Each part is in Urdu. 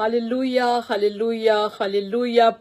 Hallelujah, hallelujah, hallelujah.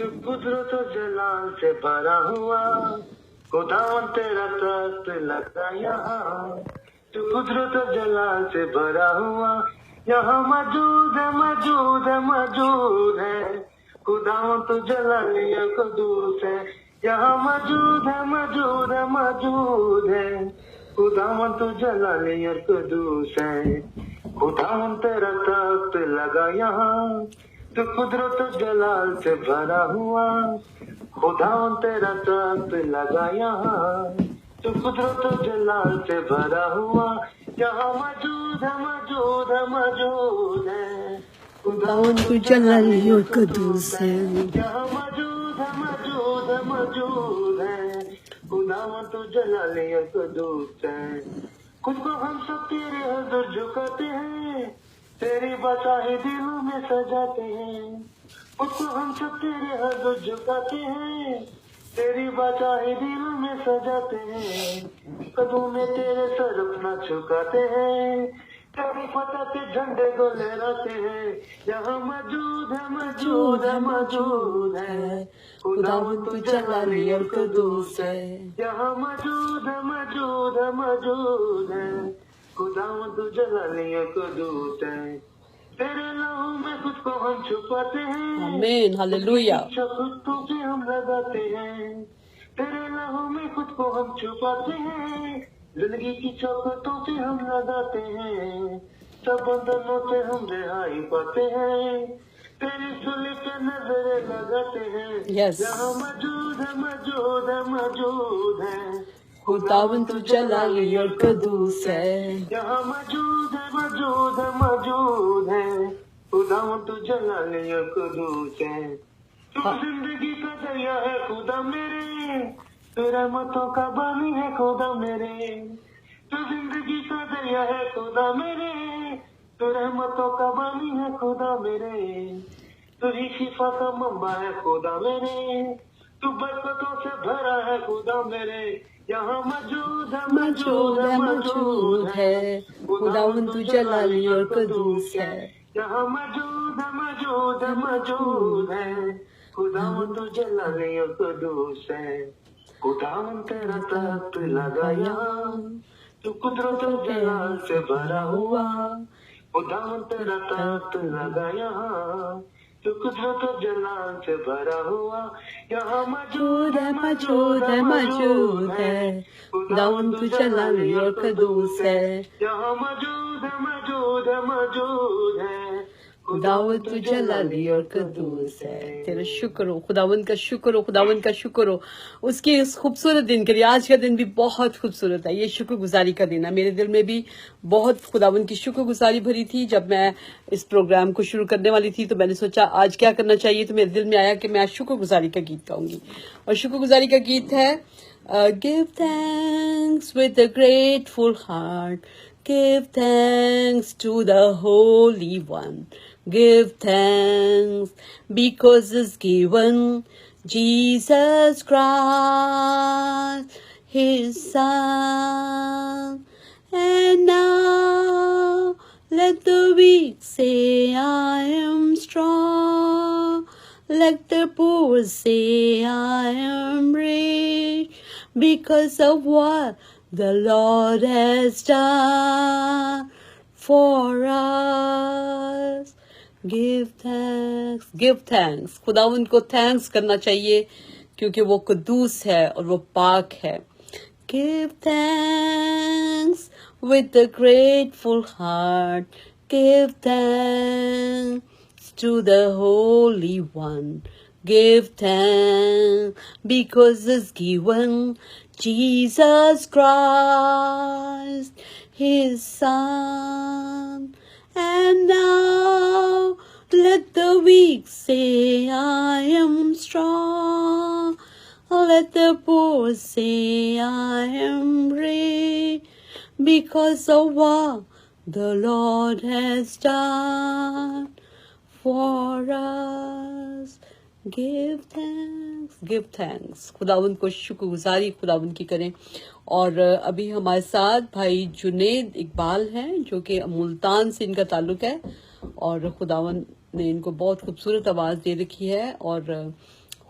تو قدرت و جلال سے بھرا ہوا خداوند تیرا تخت لگا یہاں تو قدرت و جلال سے بھرا ہوا یہاں موجود ہے موجود ہے موجود ہے خداوند تو جلالی قدوس ہے یہاں موجود ہے موجود ہے موجود ہے خداوند تو جلالی قدوس ہے خداوند تیرا تخت لگا یہاں تو قدرت و جلال سے بھرا ہوا خداوند تیرا تخت لگا یہاں تو قدرت و جلال سے بھرا ہوا یہاں موجود ہے موجود ہے موجود ہے خداوند تو جلالی اور قدوس ہے یہاں موجود ہے موجود ہے موجود ہے خداوند تو جلالی اور قدوس ہے خود کو ہم سب تیرے حضور جھکاتے ہیں تیری بچائی دلوں میں سجاتے ہیں خود کو ہم سب تیرے حضور جھکاتے ہیں تیری بچائی دلوں میں سجاتے ہیں قدموں میں تیرے سر اپنا جھکاتے ہیں تیری فتح کے جھنڈے کو لہراتے ہیں یہاں موجود ہے موجود ہے موجود ہے خداوند تو جلالی اور قدوس ہے یہاں موجود ہے موجود ہے موجود ہے خداوند تو جلالی اور قدوس ہے تیرے لہو میں خود کو ہم چھپاتے ہیں آمین ہاللویا خطوں پہ ہم لگاتے ہیں تیرے لہو میں خود کو ہم چھپاتے ہیں زندگی کی چوکھٹوں پہ ہم لگاتے ہیں سب بندنوں سے ہم رہائی پاتے ہیں تیری سلی پہ نظریں لگاتے ہیں Yes. یہاں موجود ہے موجود ہے موجود ہے خداوند تو جلالی اور قدوس ہے یہاں موجود ہے موجود ہے موجود ہے خداوند تو جلالی اور قدوس ہے تو زندگی کا دریا ہے خدا میرے تو رحمتوں کا بانی ہے خدا میرے تو زندگی کا دریا ہے خدا میرے تو رحمتوں کا بانی ہے خدا میرے تو ہی شفا کا منبع ہے خدا میرے تو برکتوں سے بھرا ہے خدا میرے یہاں موجود ہے موجود ہے موجود ہے خداوند تو جلالی اور قدوس ہے یہاں موجود ہے موجود ہے موجود ہے خداوند تو جلالی اور قدوس ہے خداوند تیرا تخت لگا یہاں تو قدرت و جلال سے بھرا ہوا خداوند تیرا تخت لگا یہاں تو قدرت و جلال سے بھرا ہوا یہاں موجود ہے موجود ہے موجود ہے خداوند تو جلالی اور قدوس ہے یہاں موجود ہے موجود ہے موجود ہے خداوند تو جلالی اور قدوس ہے تیرا شکر ہو خداوند کا شکر ہو خداوند کا شکر ہو اس کے اس خوبصورت دن کے لیے آج کا دن بھی بہت خوبصورت ہے یہ شکر گزاری کا دن ہے میرے دل میں بھی بہت خداوند کی شکر گزاری بھری تھی جب میں اس پروگرام کو شروع کرنے والی تھی تو میں نے سوچا آج کیا کرنا چاہیے تو میرے دل میں آیا کہ میں آج شکر گزاری کا گیت گاؤں گی اور شکر گزاری کا گیت ہے Give thanks with a grateful heart. Give thanks to the Holy One. Give thanks because it's given Jesus Christ, His Son. And now let the weak say I am strong. Let the poor say I am rich because of what the Lord has done for us. Give thanks. Give thanks. خداوند کو thanks کرنا چاہیے کیونکہ وہ قدوس ہے اور وہ پاک ہے. Give thanks with a grateful heart. Give thanks to the Holy One. Give thanks because it's given Jesus Christ, His Son. And now let the weak say I am strong. Let the poor say I am rich because of what the Lord has done for us. Give thanks. Give thanks. خداوند کو شکر گزاری خداوند کی کریں. اور ابھی ہمارے ساتھ بھائی جنید اقبال ہیں جو کہ ملتان سے ان کا تعلق ہے اور خداوند نے ان کو بہت خوبصورت آواز دے رکھی ہے اور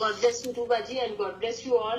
God bless you too, Baji, and God bless you all.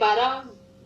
12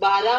12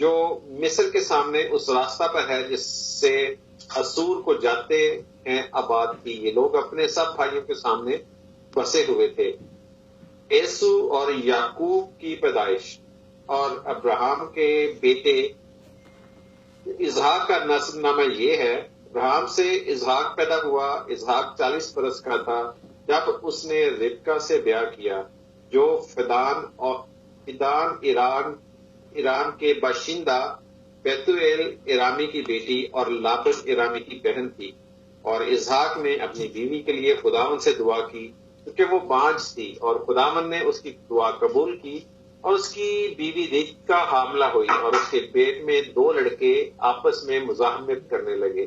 جو مصر کے سامنے اس راستہ پر ہے جس سے اسور کو جاتے ہیں آباد کی. یہ لوگ اپنے سب بھائیوں کے سامنے بسے ہوئے تھے. عیسو اور یعقوب کی پیدائش اور ابراہم کے بیٹے اسحاق کا نسب نامہ یہ ہے. ابراہم سے اسحاق پیدا ہوا. اسحاق 40 برس کا تھا جب اس نے ربکا سے بیاہ کیا جو فدان ایران کے باشندہ بیتویل ایرامی کی بیٹی اور لابن ایرامی کی بہن تھی. اور اسحاق نے اپنی بیوی کے لیے خداوند سے دعا کی کیونکہ وہ بانجھ تھی، اور خداوند نے اس کی دعا قبول کی اور اس کی بیوی ربکا حاملہ ہوئی اور اس کے پیٹ میں 2 لڑکے آپس میں مزاحمت کرنے لگے.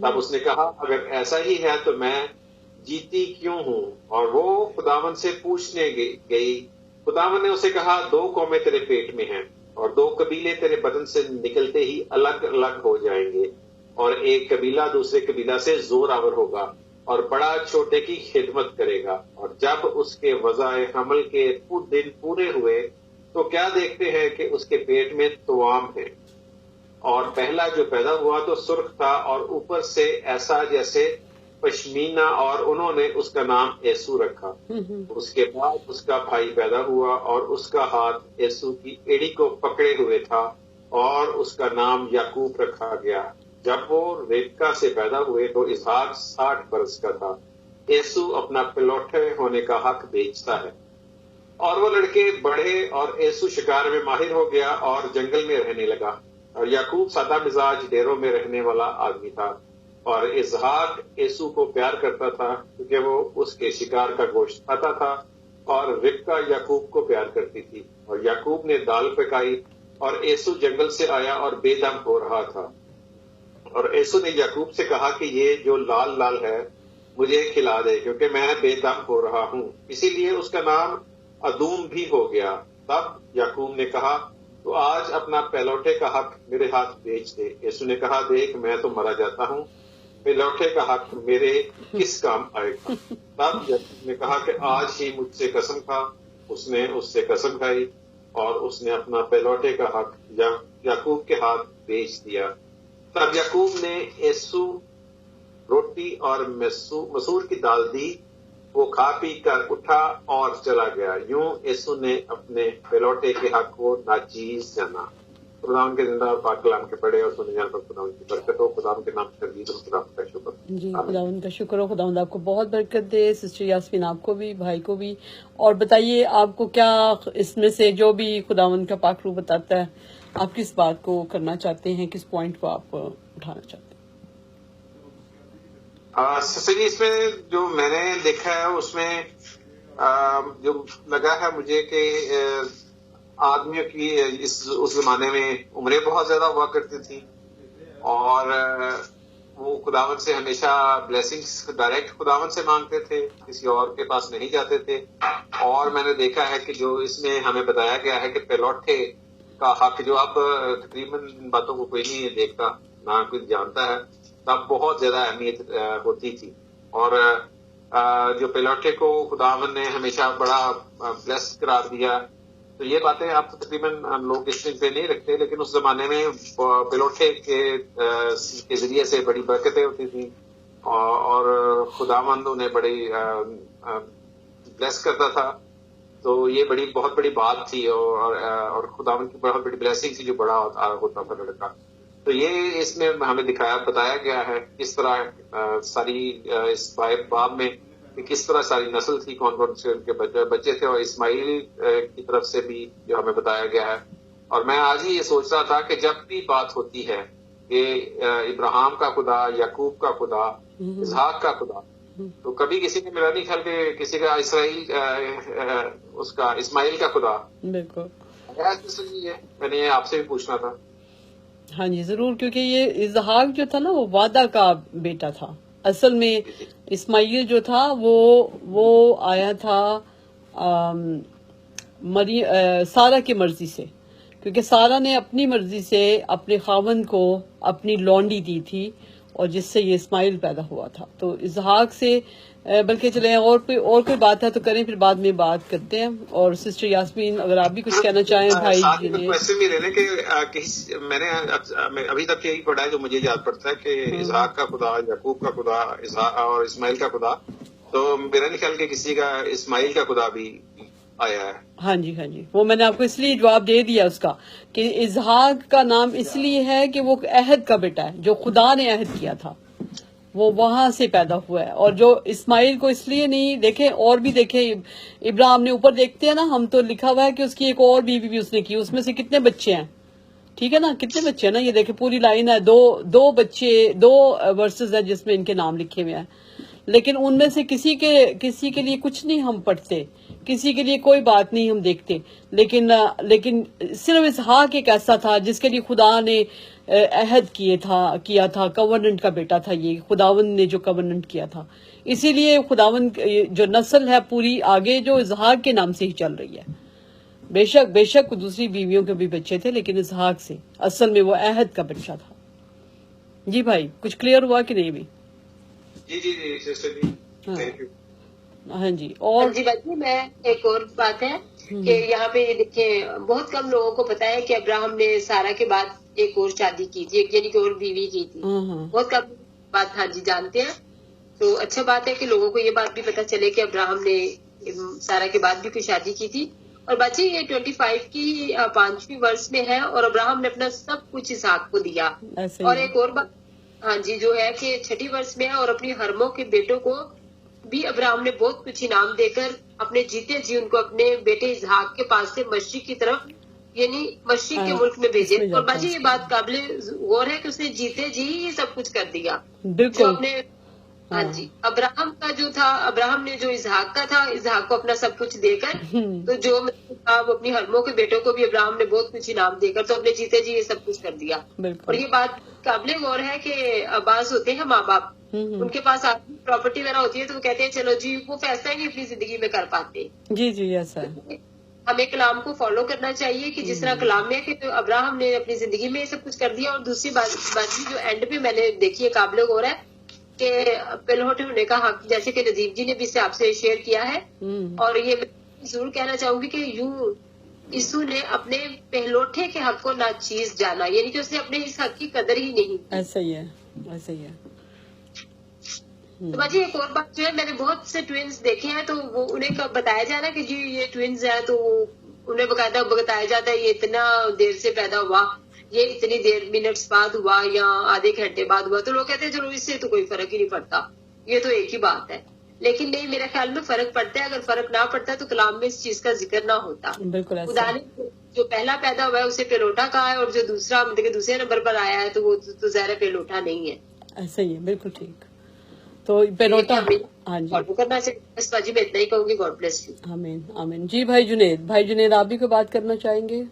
تب اس نے کہا اگر ایسا ہی ہے تو میں جیتی کیوں ہوں؟ اور وہ خداوند سے پوچھنے گئی. خداوند نے اسے کہا 2 قومیں تیرے پیٹ میں ہیں اور 2 قبیلے تیرے بدن سے نکلتے ہی الگ الگ ہو جائیں گے، اور ایک قبیلہ دوسرے قبیلہ سے زور آور ہوگا اور بڑا چھوٹے کی خدمت کرے گا. اور جب اس کے وضع حمل کے دن پورے ہوئے تو کیا دیکھتے ہیں کہ اس کے پیٹ میں توام ہے، اور پہلا جو پیدا ہوا تو سرخ تھا اور اوپر سے ایسا جیسے پشمینہ، اور انہوں نے اس کا نام عیسو رکھا. اس کے بعد اس کا بھائی پیدا ہوا اور اس کا ہاتھ عیسو کی ایڑی کو پکڑے ہوئے تھا اور اس کا نام یعقوب رکھا گیا. جب وہ ربکا سے پیدا ہوئے تو اسحاق 60 برس کا تھا. عیسو اپنا پلوٹے ہونے کا حق بیچتا ہے. اور وہ لڑکے بڑھے اور عیسو شکار میں ماہر ہو گیا اور جنگل میں رہنے لگا، اور یعقوب سادہ مزاج ڈیروں میں رہنے والا آدمی تھا. اور اسحاق عیسو کو پیار کرتا تھا کیونکہ وہ اس کے شکار کا گوشت کھاتا تھا، اور ربکا یعقوب کو پیار کرتی تھی. اور یعقوب نے دال پکائی اور عیسو جنگل سے آیا اور بے دم ہو رہا تھا. اور عیسو نے یعقوب سے کہا کہ یہ جو لال لال ہے مجھے کھلا دے کیونکہ میں بے دم ہو رہا ہوں. اسی لیے اس کا نام ادوم بھی ہو گیا. تب یعقوب نے کہا تو آج اپنا پہلوٹے کا حق میرے ہاتھ بیچ دے. عیسو نے کہا دیکھ میں تو مرا جاتا ہوں، پہلوٹے کا حق میرے کس کام آئے گا؟ تب یعقوب نے کہا کہ آج ہی مجھ سے قسم کھا. اس نے اس سے قسم کھائی اور اس نے اپنا پہلوٹے کا حق یعقوب کے ہاتھ بیچ دیا. تب یعقوب نے عیسو روٹی اور مسور کی دال دی. وہ کھا پی کر اٹھا اور چلا گیا. یوں عیسو نے اپنے پہلوٹے کے حق کو ناچیز جانا. خداوند کے زندہ اور پاک کلام کے پڑھے اور سنے جانے پر خداوند کی برکت ہو. خداوند کے نام سے تردید اور خداوند کا شکر. جی خداوند کا شکر ہو. خداوند آپ کو بہت برکت دے. سسٹر یاسمین آپ کو بھی، بھائی کو بھی. اور بتائیے آپ کو کیا اس میں سے جو بھی خداوند کا پاک روح بتاتا ہے آپ کس بات کو کرنا چاہتے ہیں، کس پوائنٹ کو آپ اٹھانا چاہتے ہیں؟ اس میں جو میں نے دیکھا ہے اس میں جو لگا ہے مجھے کہ آدمیوں کی اس زمانے میں عمریں بہت زیادہ ہوا کرتی تھی، اور وہ خداوند سے ہمیشہ بلیسنگز ڈائریکٹ خداوند سے مانگتے تھے، کسی اور کے پاس نہیں جاتے تھے. اور میں نے دیکھا ہے کہ جو اس میں ہمیں بتایا گیا ہے کہ پہلوٹے کا حق، جو اب تقریباً ان باتوں کو کوئی نہیں دیکھتا نہ کوئی جانتا ہے، تب بہت زیادہ اہمیت ہوتی تھی. اور جو پہلوٹے کو خداوند نے ہمیشہ بڑا بلیس قرار دیا. تو یہ باتیں آپ تقریباً لوگ اس پہ نہیں رکھتے، لیکن اس زمانے میں پہلوٹے کے ذریعے سے بڑی برکتیں ہوتی تھیں اور خداوند انہیں بڑی بلیس کرتا تھا. تو یہ بہت بڑی بات تھی اور خداوند کی بہت بڑی بلیسنگ تھی جو بڑا ہوتا تھا لڑکا. تو یہ اس میں ہمیں بتایا گیا ہے کس طرح ساری اس باب میں کس طرح ساری نسل تھی، کون کون سے ان کے بچے تھے، اور اسماعیل کی طرف سے بھی جو ہمیں بتایا گیا ہے. اور میں آج ہی یہ سوچ رہا تھا کہ جب بھی بات ہوتی ہے کہ ابراہیم کا خدا، یعقوب کا خدا، اسحاق کا خدا، تو کبھی کسی نے میرا نہیں خیال کہ کسی کا اس کا اسماعیل کا خدا. بالکل میں نے آپ سے بھی پوچھنا تھا. ہاں جی ضرور، کیونکہ یہ اسحاق جو تھا نا وہ وعدہ کا بیٹا تھا. اصل میں اسماعیل جو تھا وہ آیا تھا سارہ کی مرضی سے، کیونکہ سارہ نے اپنی مرضی سے اپنے خاوند کو اپنی لونڈی دی تھی اور جس سے یہ اسماعیل پیدا ہوا تھا. تو اسحاق سے بلکہ چلیں اور کوئی بات ہے تو کریں، پھر بعد میں بات کرتے ہیں. اور سسٹر یاسمین اگر آپ بھی کچھ کہنا چاہیں بھائی ساتھ جی میں نے. کوشچن بھی لینے کہ میں نے ابھی تک یہی پڑھا ہے جو مجھے یاد پڑتا ہے کہ اسحاق کا خدا، یعقوب کا خدا اور اسماعیل کا خدا، تو میرا نہیں خیال کہ کسی کا اسماعیل کا خدا بھی آیا ہے. ہاں جی ہاں جی، وہ میں نے آپ کو اس لیے جواب دے دیا اس کا کہ اسحاق کا نام اس لیے ہے کہ وہ عہد کا بیٹا ہے، جو خدا نے عہد کیا تھا وہ وہاں سے پیدا ہوا ہے. اور جو اسماعیل کو اس لیے نہیں، دیکھیں اور بھی دیکھیں ابراہیم نے اوپر دیکھتے ہیں نا ہم، تو لکھا ہوا ہے کہ اس کی ایک اور بیوی بھی اس نے کی، اس میں سے کتنے بچے ہیں، ٹھیک ہے نا، کتنے بچے ہیں نا، یہ دیکھیں پوری لائن ہے، دو بچے، 2 ورسز ہیں جس میں ان کے نام لکھے ہوئے ہیں. لیکن ان میں سے کسی کے لیے کچھ نہیں ہم پڑھتے، کسی کے لیے کوئی بات نہیں ہم دیکھتے، لیکن صرف اسحاق ایک ایسا تھا جس کے لیے خدا نے عہد کیا تھا، کورننٹ کا بیٹا تھا، یہ خداوند نے جو کورننٹ کیا تھا. اسی لیے خداوند جو نسل ہے پوری آگے جو اسحاق کے نام سے ہی چل رہی ہے. بے شک دوسری بیویوں کے بھی بچے تھے لیکن اسحاق سے اصل میں وہ عہد کا بچہ تھا. جی بھائی کچھ کلیئر ہوا کہ نہیں بھی؟ جی سسٹر جی، تھینک یو. ہاں جی. اور جی باجی میں ایک اور بات ہے کہ یہاں پہ دیکھیں بہت کم لوگوں کو پتا ہے کہ ابراہم نے سارا کے بعد ایک اور شادی کی تھی، یعنی کہ اور بیوی کی تھی. بہت کم بات ہاں جی جانتے ہیں. تو اچھا بات ہے کہ لوگوں کو یہ بات بھی پتا چلے کہ ابراہم نے سارا کے بعد بھی کوئی شادی کی تھی. اور باجی یہ 25 کی 5ویں ورس میں ہے اور ابراہم نے اپنا سب کچھ اسحاق کو دیا. اور ایک اور بات ہاں جی جو ہے کہ 6 ورس میں ہے اور اپنی حرموں کے بیٹوں کو بھی ابراہم نے بہت کچھ انعام دے کر اپنے جیتے جی ان کو اپنے بیٹے اسحاق کے پاس سے مشرق کی طرف یعنی مشرق کے ملک میں بھیجے. اور باجی یہ بات قابل غور ہے کہ اس نے جیتے جی یہ سب کچھ کر دیا جو اپنے ہاں جی ابراہم کا جو تھا، ابراہم نے جو اسحاق کا تھا، اسحاق کو اپنا سب کچھ دے کر تو جو وہ اپنی حرموں کے بیٹوں کو بھی ابراہم نے بہت کچھ انعام دے کر تو اپنے جیتے جی یہ سب کچھ کر دیا. اور یہ بات قابل غور ہے کہ بعض ہوتے ہیں ماں باپ، ان کے پاس پراپرٹی وغیرہ ہوتی ہے تو وہ کہتے ہیں چلو جی وہ فیصلہ ہی نہیں اپنی زندگی میں کر پاتے. جی ایسا ہے. ہمیں کلام کو فالو کرنا چاہیے کہ جس طرح کلام میں کہ ابراہم نے اپنی زندگی میں یہ سب کچھ کر دیا. اور دوسری بات جو اینڈ پہ میں نے دیکھی ہے قابل غور ہے کہ پہلوٹے ہونے کا حق، جیسے کہ ندیم جی نے بھی سے آپ سے شیئر کیا ہے. اور یہ میں ضرور کہنا چاہوں گی کہ یوں یسوع نے اپنے پہلوٹے کے حق کو ناچیز جانا، یعنی کہ اس نے اپنے اس حق کی قدر ہی نہیں. ایسا ہی ہے. تو باجی ایک اور بات جو ہے، میں نے بہت سے ٹوینز دیکھے ہیں تو وہ انہیں بتایا جائے نا کہ جی یہ ٹوینز ہیں تو انہیں باقاعدہ بتایا جاتا ہے یہ اتنا دیر سے پیدا ہوا، یہ اتنی دیر منٹس بعد ہوا یا آدھے گھنٹے بعد ہوا. تو لوگ کہتے ہیں چلو اس سے تو کوئی فرق ہی نہیں پڑتا، یہ تو ایک ہی بات ہے. لیکن نہیں، میرے خیال میں فرق پڑتا ہے. اگر فرق نہ پڑتا تو کلام میں اس چیز کا ذکر نہ ہوتا. خدا نے جو پہلا پیدا ہوا ہے اسے پیلوٹا کہا ہے اور جو دوسرا مطلب کہ دوسرے نمبر پر آیا ہے تو وہ تو ظاہر پیلوٹا نہیں ہے. ایسا ہی ہے، بالکل ٹھیک. تو پیلوٹا ہاں جی کرنا چاہیے. بس باجی میں اتنا ہی کہوں گی. God bless you. آمین. جی بھائی جنید آپ بھی کوئی بات کرنا چاہیں گے؟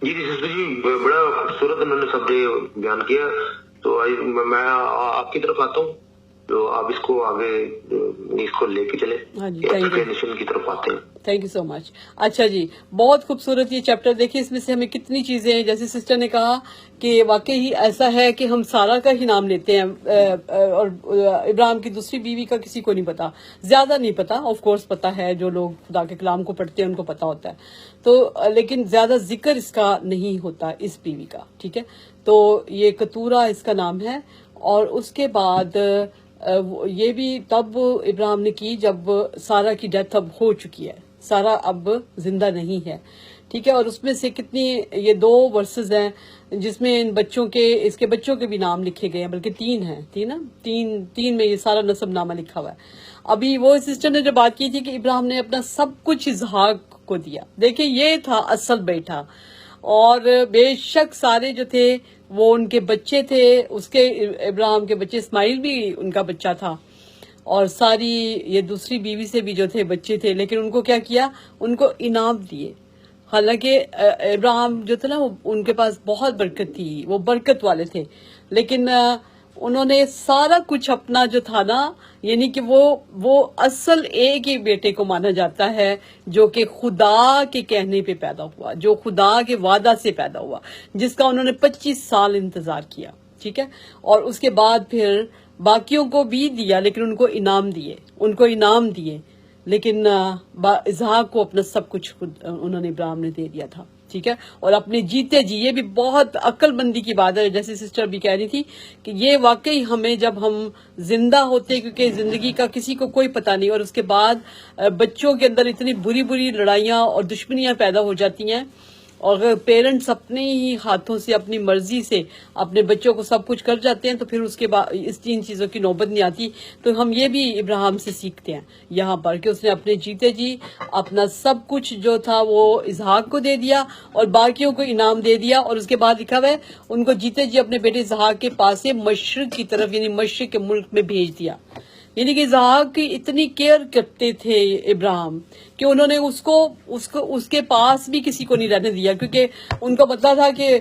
جی سسٹر جی بڑا خوبصورت انہوں نے سب بیان کیا. تو میں آپ کی طرف آتا ہوں تو آپ اس کو آگے اس کو لے کے چلے ایکسپلینیشن کی طرف آتے ہیں. تھینک یو سو مچ. اچھا جی بہت خوبصورت یہ چیپٹر دیکھیے، اس میں سے ہمیں کتنی چیزیں ہیں. جیسے سسٹر نے کہا کہ واقعی ایسا ہے کہ ہم سارا کا ہی نام لیتے ہیں اور ابراہیم کی دوسری بیوی کا کسی کو نہیں پتا، زیادہ نہیں پتا. آف کورس پتا ہے، جو لوگ خدا کے کلام کو پڑھتے ہیں ان کو پتا ہوتا ہے تو، لیکن زیادہ ذکر اس کا نہیں ہوتا اس بیوی کا. ٹھیک ہے، تو یہ کتورا اس کا نام ہے. اور اس کے بعد یہ بھی تب ابراہیم نے کی جب سارا کی ڈیتھ اب ہو چکی ہے، سارا اب زندہ نہیں ہے. ٹھیک ہے، اور اس میں سے کتنی یہ 2 ورسز ہیں جس میں ان بچوں کے، اس کے بچوں کے بھی نام لکھے گئے ہیں، بلکہ 3 ہیں. تین میں یہ سارا نسب نامہ لکھا ہوا ہے. ابھی وہ سسٹر نے جو بات کی تھی کہ ابراہیم نے اپنا سب کچھ اسحاق کو دیا. دیکھیں یہ تھا اصل بیٹا. اور بے شک سارے جو تھے وہ ان کے بچے تھے، اس کے ابراہیم کے بچے، اسماعیل بھی ان کا بچہ تھا. اور ساری یہ دوسری بیوی سے بھی جو تھے بچے تھے، لیکن ان کو کیا کیا، ان کو انعام دیے. حالانکہ ابراہیم جو تھا نا ان کے پاس بہت برکت تھی، وہ برکت والے تھے، لیکن انہوں نے سارا کچھ اپنا جو تھا نا، یعنی کہ وہ اصل ایک ہی بیٹے کو مانا جاتا ہے جو کہ خدا کے کہنے پہ پیدا ہوا، جو خدا کے وعدہ سے پیدا ہوا، جس کا انہوں نے 25 سال انتظار کیا، ٹھیک ہے. اور اس کے بعد پھر باقیوں کو بھی دیا، لیکن ان کو انعام دیے، لیکن اسحاق کو اپنا سب کچھ انہوں نے ابراہیم نے دے دیا تھا، ٹھیک ہے. اور اپنے جیتے جی، یہ بھی بہت عقل مندی کی بات ہے، جیسے سسٹر بھی کہہ رہی تھی کہ یہ واقعی ہمیں جب ہم زندہ ہوتے، کیونکہ زندگی کا کسی کو کوئی پتہ نہیں، اور اس کے بعد بچوں کے اندر اتنی بری بری لڑائیاں اور دشمنیاں پیدا ہو جاتی ہیں، اور اگر پیرنٹس اپنے ہی ہاتھوں سے اپنی مرضی سے اپنے بچوں کو سب کچھ کر جاتے ہیں، تو پھر اس کے بعد اس تین چیزوں کی نوبت نہیں آتی. تو ہم یہ بھی ابراہیم سے سیکھتے ہیں یہاں پر کہ اس نے اپنے جیتے جی اپنا سب کچھ جو تھا وہ اسحاق کو دے دیا اور باقیوں کو انعام دے دیا. اور اس کے بعد لکھا ہوا ہے ان کو جیتے جی اپنے بیٹے اسحاق کے پاس سے مشرق کی طرف، یعنی مشرق کے ملک میں بھیج دیا. یعنی کہ اسحاق کی اتنی کیئر کرتے تھے ابراہیم کہ انہوں نے اس کے پاس بھی کسی کو نہیں رہنے دیا، کیونکہ ان کا مطلب تھا کہ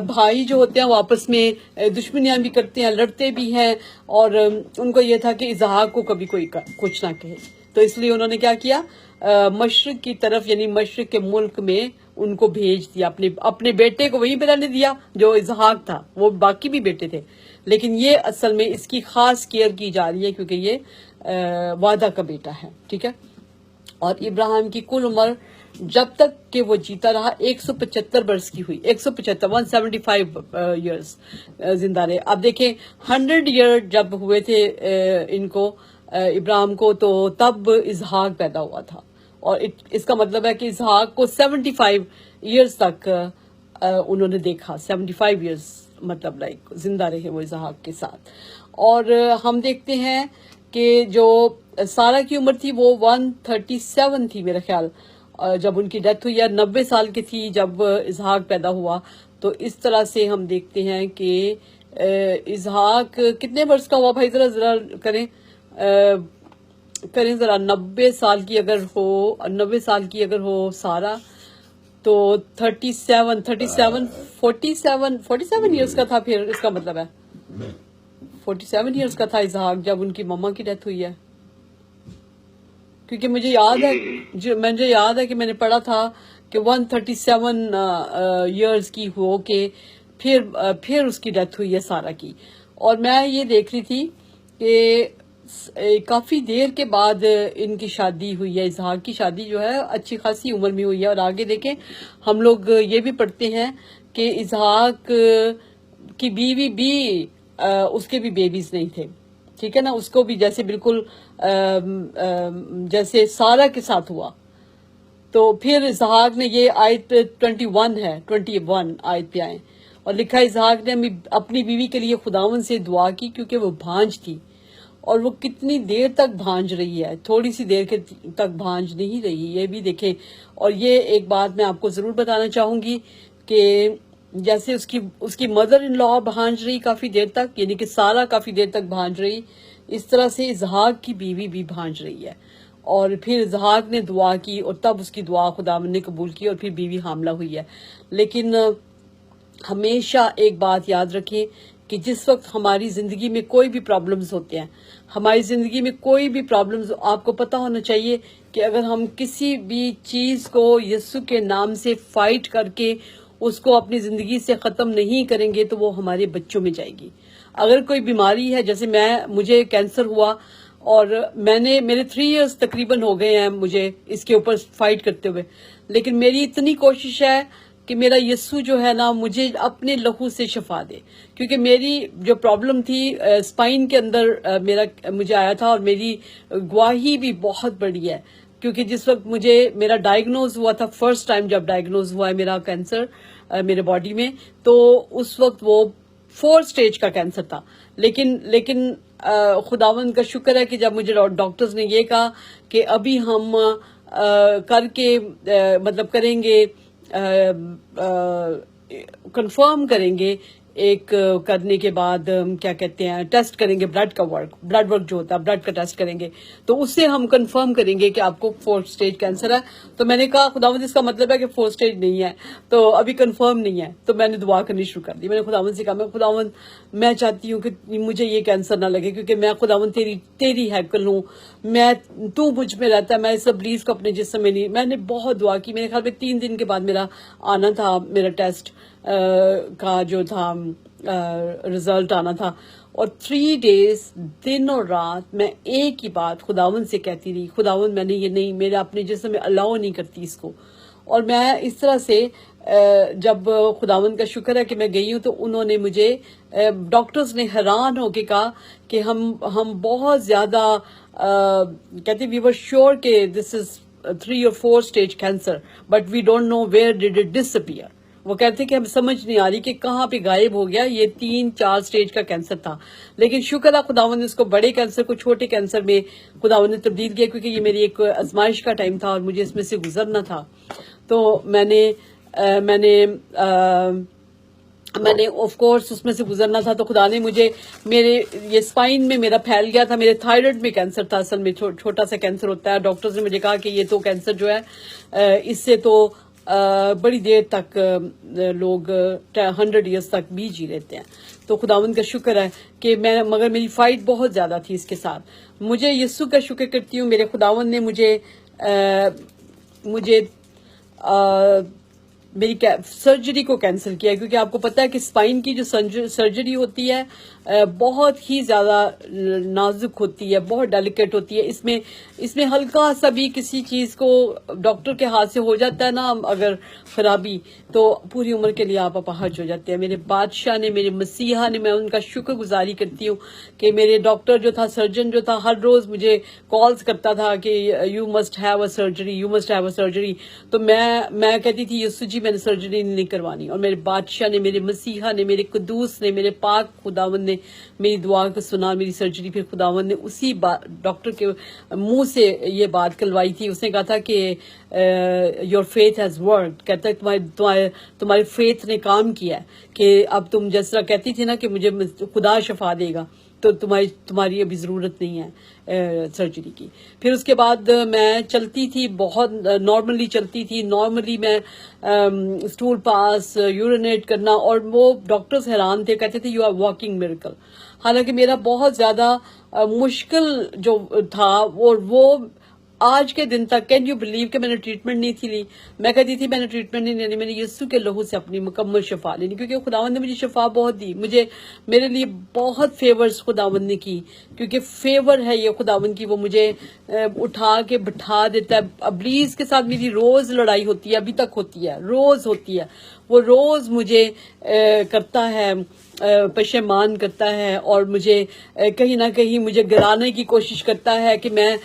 بھائی جو ہوتے ہیں وہ آپس میں دشمنیاں بھی کرتے ہیں، لڑتے بھی ہیں، اور ان کو یہ تھا کہ اسحاق کو کبھی کوئی کچھ نہ کہے. تو اس لیے انہوں نے کیا کیا، مشرق کی طرف یعنی مشرق کے ملک میں ان کو بھیج دیا، اپنے بیٹے کو وہیں پہ رہنے دیا جو اسحاق تھا. وہ باقی بھی بیٹے تھے، لیکن یہ اصل میں اس کی خاص کیئر کی جا رہی ہے کیونکہ یہ وعدہ کا بیٹا ہے، ٹھیک ہے. اور ابراہیم کی کل عمر جب تک کہ وہ جیتا رہا 175 برس کی ہوئی، 175 ایئرس زندہ رہے. اب دیکھیں 100 ایئر جب ہوئے تھے ان کو ابراہیم کو، تو تب اسحاق پیدا ہوا تھا. اور اس کا مطلب ہے کہ اسحاق کو 75 ایئرس تک انہوں نے دیکھا، 75 ایئرس مطلب زندہ رہے وہ اسحاق کے ساتھ. اور ہم دیکھتے ہیں کہ جو سارہ کی عمر تھی وہ 137 تھی میرا خیال جب ان کی ڈیتھ ہوئی ہے، 90 سال کی تھی جب اسحاق پیدا ہوا. تو اس طرح سے ہم دیکھتے ہیں کہ اسحاق کتنے برس کا ہوا بھائی، ذرا کریں ذرا 90 سال کی اگر ہو سارہ، تو 47 ایئرس کا تھا. پھر اس کا مطلب ہے 47 ایئرس کا تھا اسحاق جب ان کی مما کی ڈیتھ ہوئی ہے. کیونکہ مجھے یاد ہے کہ میں نے پڑھا تھا کہ 137 ایئرس کی ہو کے پھر اس کی ڈیتھ ہوئی ہے سارہ کی. اور میں یہ دیکھ رہی تھی کہ کافی دیر کے بعد ان کی شادی ہوئی ہے، اسحاق کی شادی جو ہے اچھی خاصی عمر میں ہوئی ہے. اور آگے دیکھیں ہم لوگ یہ بھی پڑھتے ہیں کہ اسحاق کی بیوی بھی اس کے بھی بیبیز نہیں تھے، ٹھیک ہے نا. اس کو بھی جیسے بالکل جیسے سارہ کے ساتھ ہوا. تو پھر اسحاق نے یہ آیت 21 آیت پہ آئے اور لکھا اسحاق نے اپنی بیوی کے لیے خداوند سے دعا کی کیونکہ وہ بھانج تھی. اور وہ کتنی دیر تک بھانج رہی ہے، تھوڑی سی دیر تک بھانج نہیں رہی، یہ بھی دیکھیں. اور یہ ایک بات میں آپ کو ضرور بتانا چاہوں گی کہ جیسے اس کی مدر ان لا بھانج رہی کافی دیر تک، یعنی کہ سارہ کافی دیر تک بھانج رہی، اس طرح سے اسحاق کی بیوی بھی بھانج رہی ہے. اور پھر اسحاق نے دعا کی اور تب اس کی دعا خداوند نے قبول کی اور پھر بیوی حاملہ ہوئی ہے. لیکن ہمیشہ ایک بات یاد رکھیں کہ جس وقت ہماری زندگی میں کوئی بھی پرابلمز ہوتے ہیں، ہماری زندگی میں کوئی بھی پرابلمز، آپ کو پتہ ہونا چاہیے کہ اگر ہم کسی بھی چیز کو یسوع کے نام سے فائٹ کر کے اس کو اپنی زندگی سے ختم نہیں کریں گے تو وہ ہمارے بچوں میں جائے گی. اگر کوئی بیماری ہے، جیسے مجھے کینسر ہوا اور میرے 3 ایئرس تقریباً ہو گئے ہیں مجھے اس کے اوپر فائٹ کرتے ہوئے، لیکن میری اتنی کوشش ہے کہ میرا یسوع جو ہے نا مجھے اپنے لہو سے شفا دے. کیونکہ میری جو پرابلم تھی اسپائن کے اندر مجھے آیا تھا، اور میری گواہی بھی بہت بڑی ہے. کیونکہ جس وقت میرا ڈائگنوز ہوا تھا، فرسٹ ٹائم جب ڈائگنوز ہوا ہے میرا کینسر میرے باڈی میں، تو اس وقت وہ 4 اسٹیج کا کینسر تھا. لیکن خداوند کا شکر ہے کہ جب مجھے ڈاکٹرز نے یہ کہا کہ ابھی ہم کر کے مطلب کریں گے، کنفرم کریں گے ایک کرنے کے بعد کیا کہتے ہیں ٹیسٹ کریں گے، بلڈ ورک جو ہوتا ہے بلڈ کا ٹیسٹ کریں گے، تو اس سے ہم کنفرم کریں گے کہ آپ کو 4th اسٹیج کینسر ہے. تو میں نے کہا خداوند اس کا مطلب ہے کہ 4th اسٹیج نہیں ہے، تو ابھی کنفرم نہیں ہے. تو میں نے دعا کرنی شروع کر دی. میں نے خداوند سے کہا میں خداوند میں چاہتی ہوں کہ مجھے یہ کینسر نہ لگے، کیونکہ میں خداوند تیری ہیکل ہوں، تو مجھ میں رہتا ہے، میں اس ابلیس کو اپنے جسم میں نہیں. میں نے بہت دعا کی. میرے خیال میں 3 دن کے بعد میرا آنا تھا، میرا ٹیسٹ کا جو تھا رزلٹ آنا تھا، اور 3 days دن اور رات میں ایک ہی بات خداوند سے کہتی رہی، خداوند میں نے یہ نہیں، میرا اپنے جسم میں الاؤ نہیں کرتی اس کو. اور میں اس طرح سے جب خداوند کا شکر ہے کہ میں گئی ہوں، تو انہوں نے مجھے ڈاکٹرز نے حیران ہو کے کہا کہ ہم بہت زیادہ کہتے وی ور شیور کہ دس از 3 or 4 stage cancer but we don't know where did it disappear. وہ کہتے کہ ہم سمجھ نہیں آ رہی کہ کہاں پہ غائب ہو گیا، یہ 3-4 سٹیج کا کینسر تھا. لیکن شکر ہے خداوند نے اس کو بڑے کینسر کو چھوٹے کینسر میں خداوند نے تبدیل کیا، کیونکہ یہ میری ایک آزمائش کا ٹائم تھا اور مجھے اس میں سے گزرنا تھا. تو میں نے آف کورس اس میں سے گزرنا تھا. تو خدا نے مجھے میرے یہ اسپائن میں میرا پھیل گیا تھا، میرے تھائرائیڈ میں کینسر تھا، اصل میں چھوٹا سا کینسر ہوتا ہے. ڈاکٹرز نے مجھے کہا کہ یہ تو کینسر جو ہے اس سے تو بڑی دیر تک لوگ 100 years تک بھی جی لیتے ہیں. تو خداوند کا شکر ہے کہ مگر میری فائٹ بہت زیادہ تھی اس کے ساتھ. مجھے یسوع کا شکر کرتی ہوں، میرے خداوند نے مجھے میری سرجری کو کینسل کیا، کیونکہ آپ کو پتا ہے کہ اسپائن کی جو سرجری ہوتی ہے بہت ہی زیادہ نازک ہوتی ہے، بہت ڈیلیکیٹ ہوتی ہے. اس میں ہلکا سا بھی کسی چیز کو ڈاکٹر کے ہاتھ سے ہو جاتا ہے نا اگر خرابی، تو پوری عمر کے لیے آپ اپاہج ہو جاتے ہیں. میرے بادشاہ نے، میرے مسیحا نے، میں ان کا شکر گزاری کرتی ہوں کہ میرے ڈاکٹر جو تھا، سرجن جو تھا، ہر روز مجھے کالز کرتا تھا کہ you must have a surgery, you must have a surgery. تو میں کہتی تھی یسوع جی میں نے سرجری نہیں کروانی. اور میرے بادشاہ نے، میرے مسیحا نے، میرے قدوس نے، میرے پاک خداوند نے میری دعا کو سنا، میری سرجری پھر خداوند نے اسی ڈاکٹر کے منہ سے یہ بات کلوائی تھی. اس نے کہا تھا کہ یور فیتھ ہیز ورکڈ، کہتا ہے تمہاری فیتھ نے کام کیا ہے، کہ اب تم جس طرح کہتی تھی نا کہ مجھے خدا شفا دے گا، تو تمہاری ابھی ضرورت نہیں ہے سرجری کی. پھر اس کے بعد میں چلتی تھی، بہت نارملی چلتی تھی. نارملی میں اسٹول پاس، یورینیٹ کرنا، اور وہ ڈاکٹرز حیران تھے، کہتے تھے یو آر واکنگ میریکل. حالانکہ میرا بہت زیادہ مشکل جو تھا، اور وہ آج کے دن تک کین یو بلیو کہ میں نے ٹریٹمنٹ نہیں تھی لی. میں کہتی تھی میں نے ٹریٹمنٹ نہیں لینی، میں نے یسوع کے لہو سے اپنی مکمل شفا لینی، کیونکہ خداوند نے مجھے شفا بہت دی. میرے لیے بہت فیورز خداوند نے کی، کیونکہ فیور ہے یہ خداوند کی. وہ مجھے اٹھا کے بٹھا دیتا ہے. ابلیس کے ساتھ میری روز لڑائی ہوتی ہے، ابھی تک ہوتی ہے، روز ہوتی ہے. وہ روز مجھے کرتا ہے، پشیمان کرتا ہے، اور مجھے کہیں نہ کہیں مجھے گرانے کی کوشش کرتا ہے کہ میں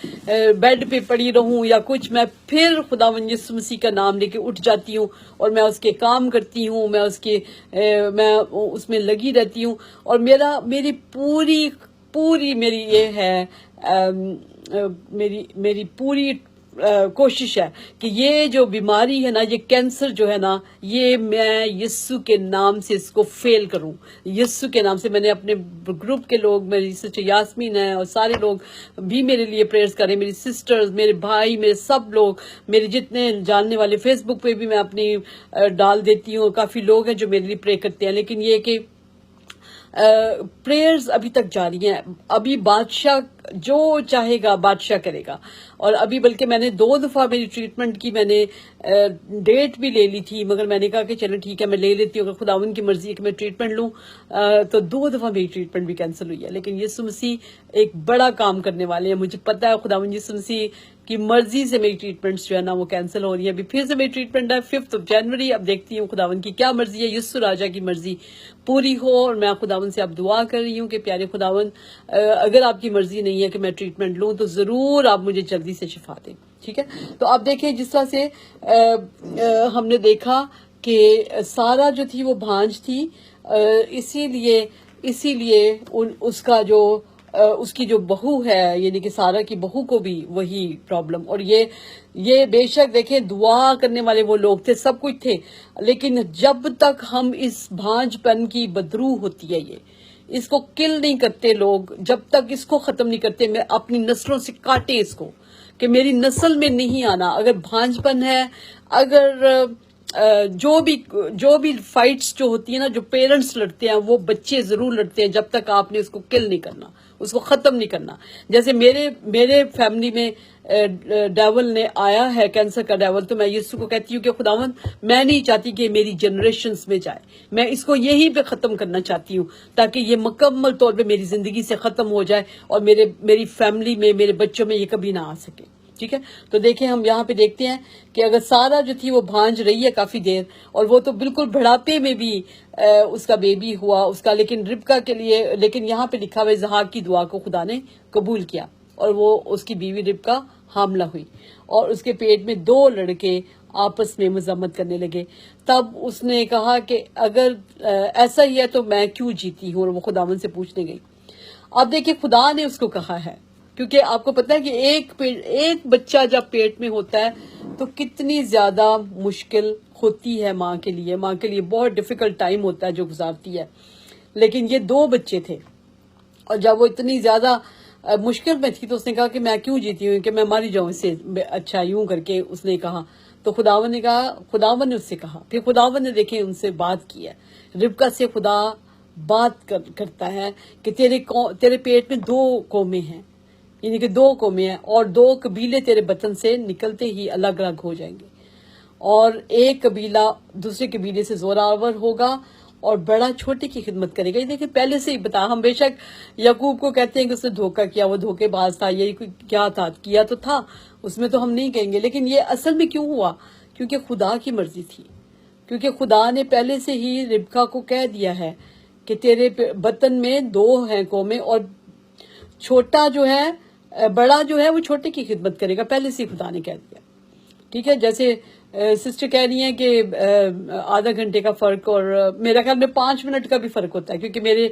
بیڈ پہ پڑی رہوں یا کچھ. میں پھر خداوند یسوع مسیح کا نام لے کے اٹھ جاتی ہوں، اور میں اس کے کام کرتی ہوں، میں اس میں لگی رہتی ہوں. اور میری پوری میری یہ ہے، میری پوری کوشش ہے کہ یہ جو بیماری ہے نا، یہ کینسر جو ہے نا، یہ میں یسوع کے نام سے اس کو فیل کروں. یسوع کے نام سے میں نے اپنے گروپ کے لوگ، میری سسٹر یاسمین ہے اور سارے لوگ بھی میرے لیے پریئرز کریں، میری سسٹرز، میرے بھائی، میرے سب لوگ، میرے جتنے جاننے والے. فیس بک پہ بھی میں اپنی ڈال دیتی ہوں، کافی لوگ ہیں جو میرے لیے پرے کرتے ہیں. لیکن یہ کہ پریئرز ابھی تک جاری ہیں. ابھی بادشاہ جو چاہے گا بادشاہ کرے گا. اور ابھی بلکہ میں نے 2 دفعہ میری ٹریٹمنٹ کی، میں نے ڈیٹ بھی لے لی تھی، مگر میں نے کہا کہ چلو ٹھیک ہے میں لے لیتی ہوں، اگر خداوند کی مرضی ہے کہ میں ٹریٹمنٹ لوں. تو 2 دفعہ میری ٹریٹمنٹ بھی کینسل ہوئی ہے. لیکن یسوع مسیح ایک بڑا کام کرنے والے ہیں. مجھے پتا ہے خداوند یسوع مسیح کی مرضی سے میری ٹریٹمنٹس جو ہے نا وہ کینسل ہو رہی ہیں. ابھی پھر سے میری ٹریٹمنٹ ہے 5 جنوری. اب دیکھتی ہوں خداوند کی کیا مرضی ہے، یسوع راجا کی مرضی پوری ہو. اور میں خداوند سے اب دعا کر رہی ہوں کہ پیارے خداوند، اگر آپ کی مرضی نہیں ہے کہ میں ٹریٹمنٹ لوں تو ضرور آپ مجھے جلدی سے شفا دیں. ٹھیک ہے. تو آپ دیکھیں جس طرح سے ہم نے دیکھا کہ سارا جو تھی وہ بھانج تھی، اسی لیے اس کا جو اس کی جو بہو ہے یعنی کہ سارا کی بہو کو بھی وہی پرابلم. اور یہ بے شک دیکھیں دعا کرنے والے وہ لوگ تھے, سب کچھ تھے, لیکن جب تک ہم اس بھانج پن کی بدرو ہوتی ہے اس کو کل نہیں کرتے لوگ, جب تک اس کو ختم نہیں کرتے, میں اپنی نسلوں سے کاٹے اس کو کہ میری نسل میں نہیں آنا. اگر بھانج پن ہے, اگر جو بھی فائٹس جو ہوتی ہیں نا, جو پیرنٹس لڑتے ہیں وہ بچے ضرور لڑتے ہیں جب تک آپ نے اس کو کل نہیں کرنا, اس کو ختم نہیں کرنا. جیسے میرے فیملی میں ڈیول نے آیا ہے, کینسر کا ڈیول, تو میں یسوع کو کہتی ہوں کہ خداوند میں نہیں چاہتی کہ میری جنریشنز میں جائے, میں اس کو یہیں پہ ختم کرنا چاہتی ہوں تاکہ یہ مکمل طور پہ میری زندگی سے ختم ہو جائے اور میری فیملی میں, میرے بچوں میں یہ کبھی نہ آ سکے. ٹھیک ہے, تو دیکھیں ہم یہاں پہ دیکھتے ہیں کہ اگر سارا جو تھی وہ بھانج رہی ہے کافی دیر, اور وہ تو بالکل بڑھاپے میں بھی اس کا بیبی ہوا اس کا, لیکن ربکا کے لیے, لیکن یہاں پہ لکھا ہوا اسحاق کی دعا کو خدا نے قبول کیا اور وہ اس کی بیوی ربکا حاملہ ہوئی اور اس کے پیٹ میں 2 لڑکے آپس میں مذمت کرنے لگے. تب اس نے کہا کہ اگر ایسا ہی ہے تو میں کیوں جیتی ہوں, اور وہ خداوند سے پوچھنے گئی. اب دیکھیں خدا نے اس کو کہا ہے, کیونکہ آپ کو پتا ہے کہ ایک بچہ جب پیٹ میں ہوتا ہے تو کتنی زیادہ مشکل ہوتی ہے ماں کے لیے بہت ڈیفیکلٹ ٹائم ہوتا ہے جو گزارتی ہے. لیکن یہ 2 بچے تھے, اور جب وہ اتنی زیادہ مشکل میں تھی تو اس نے کہا کہ میں کیوں جیتی ہوں, کہ میں ماری جاؤں اس سے اچھا, یوں کر کے اس نے کہا. تو خداوند نے اس سے کہا, پھر خداوند نے دیکھیں ان سے بات کی ہے. ربکا سے خدا بات کرتا ہے کہ تیرے پیٹ میں 2 قومیں ہیں, یعنی کہ 2 قومیں ہیں, اور 2 قبیلے تیرے بطن سے نکلتے ہی الگ الگ ہو جائیں گے, اور ایک قبیلہ دوسرے قبیلے سے زوراور ہوگا اور بڑا چھوٹے کی خدمت کرے گا. یہ دیکھیں پہلے سے ہی بتا, ہم بے شک یعقوب کو کہتے ہیں کہ اس نے دھوکہ کیا, وہ دھوکے باز تھا, یہ کیا تھا, کیا تو تھا, اس میں تو ہم نہیں کہیں گے, لیکن یہ اصل میں کیوں ہوا, کیونکہ خدا کی مرضی تھی, کیونکہ خدا نے پہلے سے ہی ربکا کو کہہ دیا ہے کہ تیرے بطن میں 2 ہیں قومیں, اور چھوٹا جو ہے, بڑا جو ہے وہ چھوٹے کی خدمت کرے گا, پہلے سے خدا نے کہہ دیا. ٹھیک ہے, جیسے سسٹر کہہ رہی ہیں کہ آدھا گھنٹے کا فرق, اور میرا خیال میں 5 منٹ کا بھی فرق ہوتا ہے, کیونکہ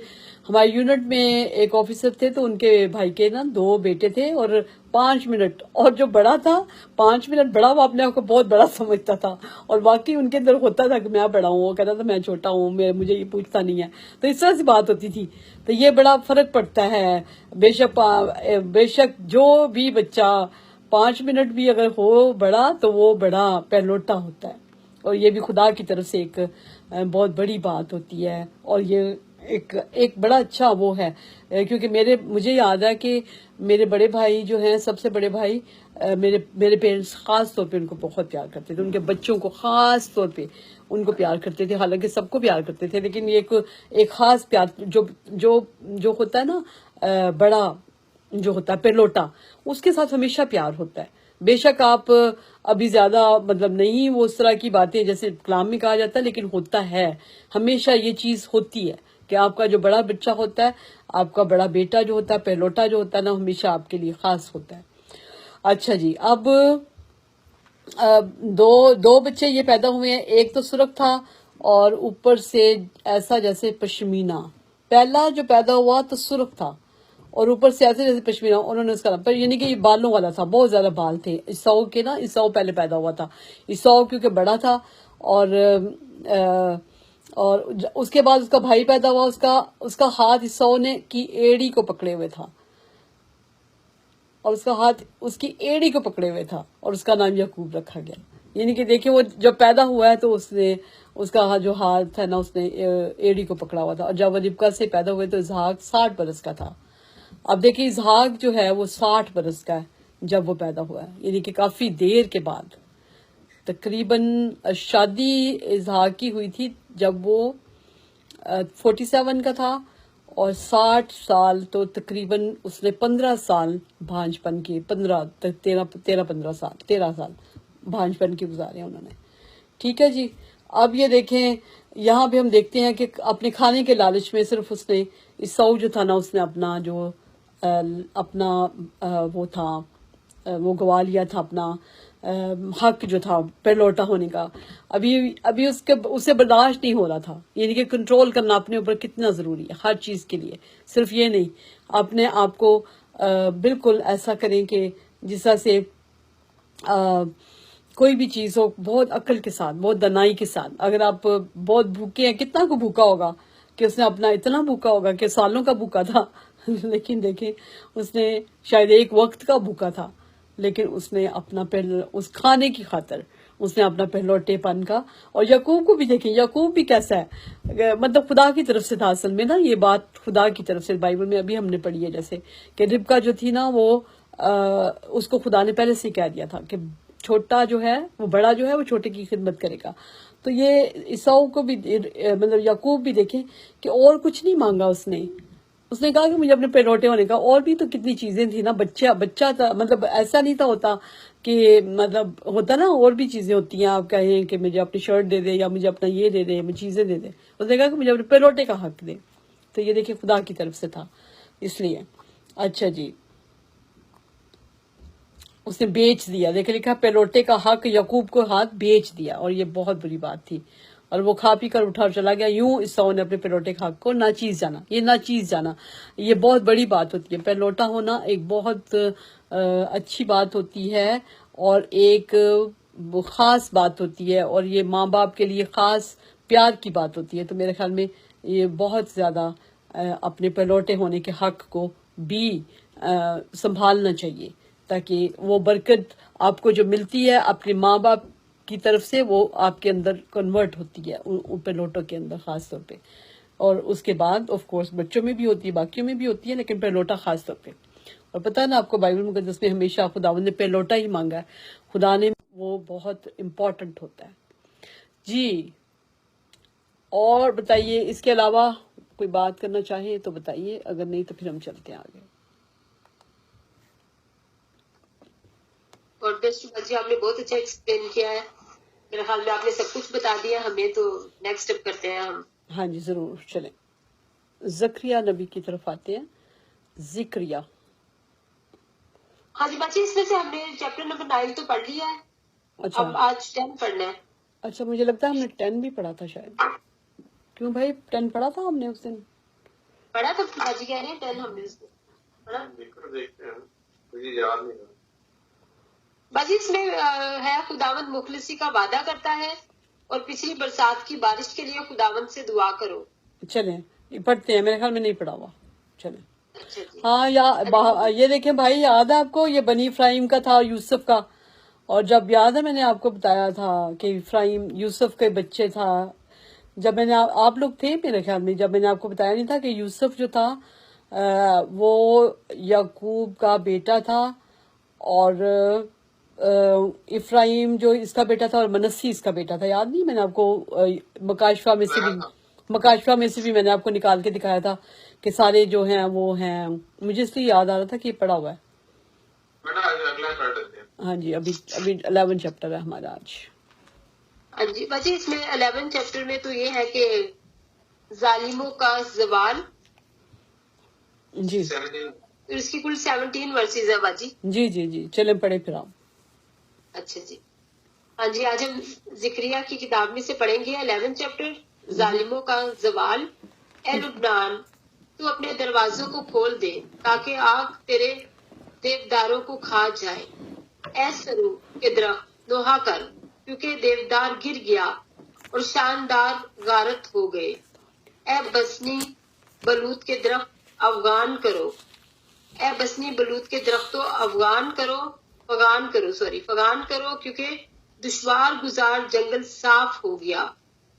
ہمارے یونٹ میں ایک آفیسر تھے تو ان کے بھائی کے 2 بیٹے تھے, اور 5 منٹ, اور جو بڑا تھا 5 منٹ بڑا, وہ اپنے آپ کو بہت بڑا سمجھتا تھا, اور باقی ان کے اندر ہوتا تھا کہ میں بڑا ہوں, وہ کہتا تھا میں چھوٹا ہوں, مجھے یہ پوچھتا نہیں ہے. تو اس طرح سے بات ہوتی تھی. تو یہ بڑا فرق پڑتا ہے. بے شک جو بھی بچہ 5 منٹ بھی اگر ہو بڑا تو وہ بڑا پہلوٹا ہوتا ہے, اور یہ بھی خدا کی طرف سے ایک بہت بڑی بات ہوتی ہے, اور یہ ایک بڑا اچھا وہ ہے. کیونکہ مجھے یاد ہے کہ میرے بڑے بھائی جو ہیں, سب سے بڑے بھائی, میرے پیرنٹس خاص طور پہ ان کو بہت پیار کرتے تھے, ان کے بچوں کو خاص طور پہ ان کو پیار کرتے تھے, حالانکہ سب کو پیار کرتے تھے, لیکن ایک خاص پیار جو ہوتا ہے نا, بڑا جو ہوتا ہے پہلوٹا, اس کے ساتھ ہمیشہ پیار ہوتا ہے. بے شک آپ ابھی زیادہ مطلب نہیں وہ اس طرح کی باتیں جیسے کلام میں کہا جاتا ہے, لیکن ہوتا ہے, ہمیشہ یہ چیز ہوتی ہے کہ آپ کا جو بڑا بچہ ہوتا ہے, آپ کا بڑا بیٹا جو ہوتا ہے, پہلوٹا جو ہوتا ہے نا, ہمیشہ آپ کے لیے خاص ہوتا ہے. اچھا جی, اب 2 بچے یہ پیدا ہوئے ہیں, ایک تو سرخ تھا اور اوپر سے ایسا جیسے پشمینہ. پہلا جو پیدا ہوا تو سرخ تھا اور اوپر سے ایسے جیسے پشمینہ, انہوں نے اس کا پر یعنی کہ یہ بالوں والا تھا, بہت زیادہ بال تھے. عیساؤ پہلے پیدا ہوا تھا. عیساؤ کیونکہ بڑا تھا, اور اس کے بعد اس کا بھائی پیدا ہوا, اس کا ہاتھ عیساؤ نے کی ایڑی کو پکڑے ہوئے تھا, اور اس کا ہاتھ اس کی ایڑی کو پکڑے ہوئے تھا, اور اس کا نام یعقوب رکھا گیا. یعنی کہ دیکھیں وہ جب پیدا ہوا ہے تو اس کا جو ہاتھ ہے نا, اس نے ایڑی کو پکڑا ہوا تھا. اور جب وہ ربکا سے پیدا ہوئے تو اسحاق 60 برس کا تھا. اب دیکھیں اسحاق جو ہے وہ 60 برس کا ہے جب وہ پیدا ہوا ہے, یعنی کہ کافی دیر کے بعد. تقریباً شادی اسحاق کی ہوئی تھی جب وہ 47 کا تھا, اور 60 سال تو تقریباً اس نے 15 سال بھانج پن کی, 13 سال بھانج پن کی گزارے انہوں نے. ٹھیک ہے جی. اب یہ دیکھیں یہاں پہ ہم دیکھتے ہیں کہ اپنے کھانے کے لالچ میں صرف اس نے عیساؤ جو تھا نا, اس نے اپنا وہ گوا لیا تھا, اپنا حق جو تھا پیر لوٹا ہونے کا، ابھی اسے برداشت نہیں ہو رہا تھا. یعنی کہ کنٹرول کرنا اپنے اوپر کتنا ضروری ہے ہر چیز کے لیے. صرف یہ نہیں، اپنے آپ کو بالکل ایسا کریں کہ جس طرح سے کوئی بھی چیز ہو بہت عقل کے ساتھ، بہت دانائی کے ساتھ. اگر آپ بہت بھوکے ہیں، کتنا کو بھوکا ہوگا کہ اس نے اپنا اتنا بھوکا ہوگا کہ سالوں کا بھوکا تھا لیکن دیکھیں اس نے شاید ایک وقت کا بھوکا تھا، لیکن اس نے اپنا اس کھانے کی خاطر اس نے اپنا پہلوٹے پن کا. اور یعقوب کو بھی دیکھیں، یعقوب بھی کیسا ہے، مطلب خدا کی طرف سے تھا اصل میں نا. یہ بات خدا کی طرف سے بائبل میں ابھی ہم نے پڑھی ہے، جیسے کہ ربکا جو تھی نا وہ اس کو خدا نے پہلے سے کہہ دیا تھا کہ چھوٹا جو ہے وہ بڑا جو ہے وہ چھوٹے کی خدمت کرے گا. تو یہ عیساؤ کو بھی مطلب یعقوب بھی دیکھیں کہ اور کچھ نہیں مانگا اس نے کہا کہ مجھے اپنے پہلوٹے ہونے کا. اور بھی تو کتنی چیزیں تھیں نا، بچہ تھا، مطلب ایسا نہیں تھا ہوتا کہ مطلب ہوتا نا اور بھی چیزیں ہوتی ہیں، آپ کہیں کہ مجھے اپنی شرٹ دے دے یا مجھے اپنا یہ دے دے، مجھے چیزیں دے دے. اس نے کہا کہ مجھے اپنے پہلوٹے کا حق دے. تو یہ دیکھیں خدا کی طرف سے تھا اس لیے. اچھا جی، اس نے بیچ دیا. دیکھیں لکھا پہلوٹے کا حق یعقوب کو ہاتھ بیچ دیا، اور یہ بہت بری بات تھی. اور وہ کھا پی کر اٹھا اور چلا گیا. یوں عیساؤ نے اپنے پہلوٹے کا حق کو ناچیز جانا. یہ ناچیز جانا یہ بہت بڑی بات ہوتی ہے. پہلوٹا ہونا ایک بہت اچھی بات ہوتی ہے اور ایک خاص بات ہوتی ہے، اور یہ ماں باپ کے لیے خاص پیار کی بات ہوتی ہے. تو میرے خیال میں یہ بہت زیادہ اپنے پہلوٹے ہونے کے حق کو بھی سنبھالنا چاہیے، تاکہ وہ برکت آپ کو جو ملتی ہے اپنے ماں باپ کی طرف سے وہ آپ کے اندر کنورٹ ہوتی ہے، ان پہلوٹوں کے اندر خاص طور پہ. اور اس کے بعد آف کورس بچوں میں بھی ہوتی ہے، باقیوں میں بھی ہوتی ہے، لیکن پہلوٹا خاص طور پہ. اور پتہ ہے نا آپ کو بائبل مقدس میں ہمیشہ خداوند نے پہلوٹا ہی مانگا ہے. خدا نے وہ بہت امپورٹنٹ ہوتا ہے. جی اور بتائیے، اس کے علاوہ کوئی بات کرنا چاہیں تو بتائیے، اگر نہیں تو پھر ہم چلتے ہیں آگے. اور جی آپ نے بہت اچھا ایکسپلین کیا ہے. میرے خیال میں آپ نے سب کچھ بتا دیا ہمیں، تو نیکسٹ اسٹیپ کرتے ہیں ہم. ہاں جی ضرور چلیں. زکریا نبی کی طرف آتے ہیں. زکریا. ہاں جی باجی، اس میں سے ہم نے چیپٹر نمبر 9 تو پڑھ لیا ہے. اچھا اب آج 10 پڑھنا ہے. اچھا، مجھے لگتا ہے ہم نے 10 بھی پڑھا تھا شاید. کیوں بھائی 10 پڑھا تھا ہم نے اس دن؟ پڑھا تو باجی کہہ رہے ہیں 10 ہم نے اس میں پڑھا. دیکھتے ہیں، مجھے یاد نہیں. باجی اس میں ہے خداوند مخلصی کا وعدہ کرتا ہے، اور پچھلی برسات کی بارش کے لیے خداوند سے دعا کرو. چلیں پڑھتے ہیں، میرے خیال میں نہیں پڑھا ہوا. چلیں. اچھا جی. ہاں یہ دیکھیں بھائی، یاد ہے آپ کو یہ بنی افراہیم کا تھا، یوسف کا. اور جب یاد ہے میں نے آپ کو بتایا تھا کہ افراہیم یوسف کے بچے تھا. جب میں نے آپ لوگ تھے میرے خیال میں، جب میں نے آپ کو بتایا نہیں تھا کہ یوسف جو تھا وہ یعقوب کا بیٹا تھا، اور افراہیم جو اس کا بیٹا تھا، اور منسی اس کا بیٹا تھا. یاد نہیں؟ میں نے آپ کو مکاشفہ میں سے بھی میں نے آپ کو نکال کے دکھایا تھا کہ سارے جو ہیں وہ ہیں. مجھے اس لیے یاد آ رہا تھا کہ یہ پڑھا ہوا ہے. ہاں جی، ابھی 11 چیپٹر ہے ہمارا آج. ہاں جی باجی، اس میں 11 چیپٹر میں تو یہ ہے کہ ظالموں کا زوال. جی اس کی کل 17 ورسز ہے باجی. جی چلیں پڑھیں پھر آپ. اچھا جی. ہاں جی، آج ہم زکریا کی کتاب میں سے پڑھیں گے 11 چیپٹر، ظالموں کا زوال. اے لبنان، تو اپنے دروازوں کو کھول دے تاکہ آگ تیرے دیوداروں کو کھا جائے. اے سرو کے درخت نوحہ کر، کیونکہ دیودار گر گیا اور شاندار غارت ہو گئے. اے بسنی بلوت کے درخت افغان کرو. اے بسنی بلوت کے درختوں افغان کرو کیونکہ دشوار گزار جنگل صاف ہو گیا.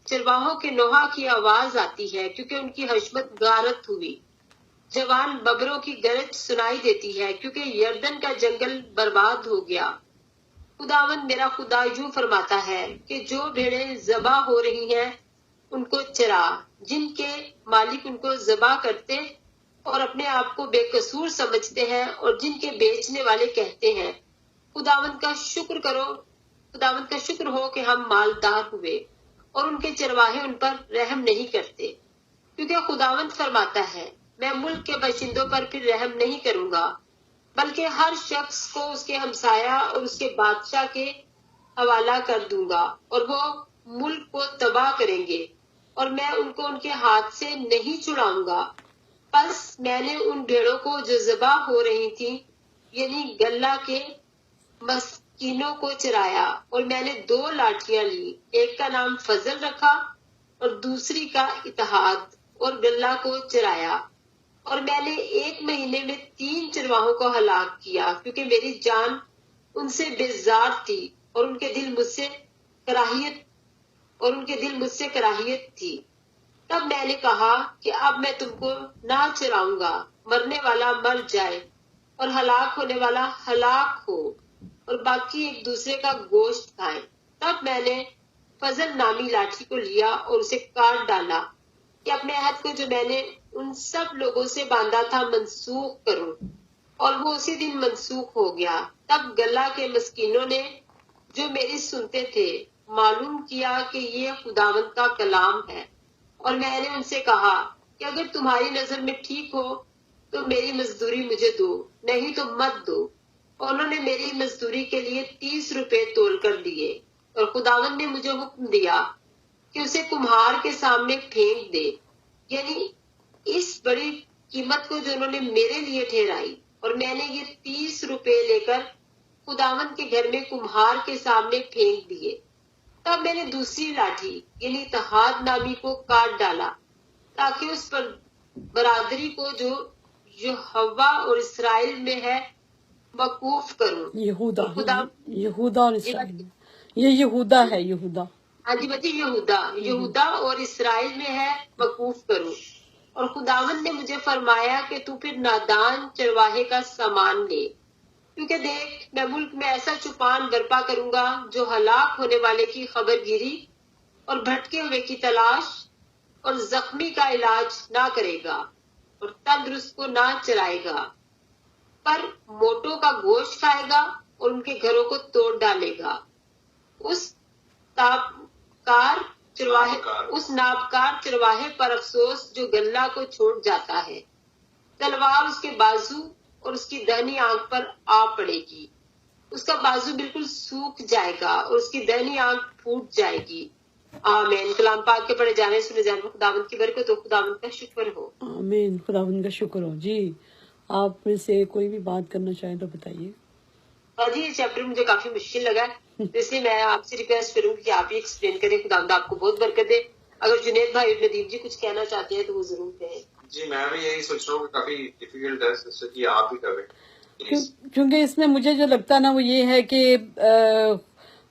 چرواہوں کے نوحہ کی آواز آتی ہے کیونکہ ان کی حشمت غارت ہوئی. جوان ببروں کی گرج سنائی دیتی ہے کیونکہ یردن کا جنگل برباد ہو گیا. خداوند میرا خدا یوں فرماتا ہے کہ جو بھیڑیں ذبح ہو رہی ہیں ان کو چرا، جن کے مالک ان کو ذبح کرتے اور اپنے آپ کو بے قصور سمجھتے ہیں، اور جن کے بیچنے والے کہتے ہیں خداوند کا شکر ہو کہ ہم مالدار ہوئے، اور ان کے چرواہے ان پر رحم نہیں کرتے. کیونکہ خداوند فرماتا ہے میں ملک کے باشندوں پر پھر رحم نہیں کروں گا، بلکہ ہر شخص کو اس کے ہمسایہ اور اس کے بادشاہ کے حوالہ کر دوں گا اور وہ ملک کو تباہ کریں گے اور میں ان کو ان کے ہاتھ سے نہیں چھڑاؤں گا۔ پس میں نے ان بھیڑوں کو جو ذبح ہو رہی تھی یعنی گلہ کے مسکینوں کو چرایا، اور میں نے 2 لاٹھیاں لی، ایک کا نام فضل رکھا اور دوسری کا اتحاد، اور گلہ کو چرایا۔ اور میں نے 1 مہینے میں 3 چرواہوں کو ہلاک کیا، کیونکہ میری جان ان سے بیزار تھی اور ان کے دل مجھ سے کراہیت تھی۔ تب میں نے کہا کہ اب میں تم کو نہ چراؤں گا، مرنے والا مر جائے اور ہلاک ہونے والا ہلاک ہو، اور باقی ایک دوسرے کا گوشت کھائیں۔ تب میں نے فضل نامی لاٹھی کو لیا اور اسے کاٹ ڈالا کہ اپنے عہد کو جو میں نے ان سب لوگوں سے باندھا تھا منسوخ کروں، اور وہ اسی دن منسوخ ہو گیا۔ تب گلہ کے مسکینوں نے جو میری سنتے تھے معلوم کیا کہ یہ خداوند کا کلام ہے، اور میں نے ان سے کہا کہ اگر تمہاری نظر میں ٹھیک ہو تو میری مزدوری مجھے دو، نہیں تو مت دو۔ اور انہوں نے میری مزدوری کے لیے 30 روپے تول کر دیے، اور خداوند نے مجھے حکم دیا کہ اسے کمہار کے سامنے پھینک دے، یعنی اس بڑی قیمت کو جو انہوں نے میرے لیے ٹھہرائی۔ اور میں نے یہ 30 روپے لے کر خداوند کے گھر میں کمہار کے سامنے پھینک دیے۔ تب میں نے دوسری لاٹھی یعنی اتحاد نامی کو کاٹ ڈالا تاکہ اس پر برادری کو جو یہوہ اور اسرائیل میں ہے موقوف کروں۔ یہودا اور خدا یہودا اور اسرائیل، یہ یہودا ہے، یہودا۔ ہاں جی بچے، یہودا اور اسرائیل میں ہے موقوف کروں۔ اور خداوند نے مجھے فرمایا کہ تو پھر نادان چرواہے کا سامان لے، کیونکہ دیکھ میں ملک میں ایسا چوپان برپا کروں گا جو ہلاک ہونے والے کی خبر گیری اور بھٹکے ہوئے کی تلاش اور زخمی کا علاج نہ کرے گا اور تندرست کو نہ چرائے گا، پر موٹوں کا گوشت کھائے گا اور ان کے گھروں کو توڑ ڈالے گا۔ اس نابکار چرواہے پر افسوس جو گلہ کو چھوڑ جاتا ہے، تلوار اس کے بازو اور اس کی دہنی آنکھ پر آ پڑے گی، اس کا بازو بالکل سوکھ جائے گا اور اس کی دہنی آنکھ پھوٹ جائے گی۔ آمین۔ کلام پاک کے پڑھے جانے سنے جانے میں خداوند کی برکت ہو، خداوند کا شکر ہو۔ آمین، خداوند کا شکر ہو۔ جی آپ میں سے کوئی بھی بات کرنا چاہیں تو بتائیے۔ جی یہ چیپٹر مجھے کافی مشکل لگا ہے، اس لیے میں آپ سے ریکویسٹ کروں کہ آپ ہی ایکسپلین کریں۔ خداوند آپ کو بہت برکت دے۔ اگر جنید بھائی اور ندیم جی کچھ کہنا چاہتے ہیں تو وہ ضرور کہیں۔ جی میں بھی یہی سوچ رہا ہوں کہ کافی ڈیفیکلٹ ہے، اس سے کہ آپ ہی کریں پلیز۔ کیونکہ اس میں مجھے جو لگتا ہے نا وہ یہ ہے کہ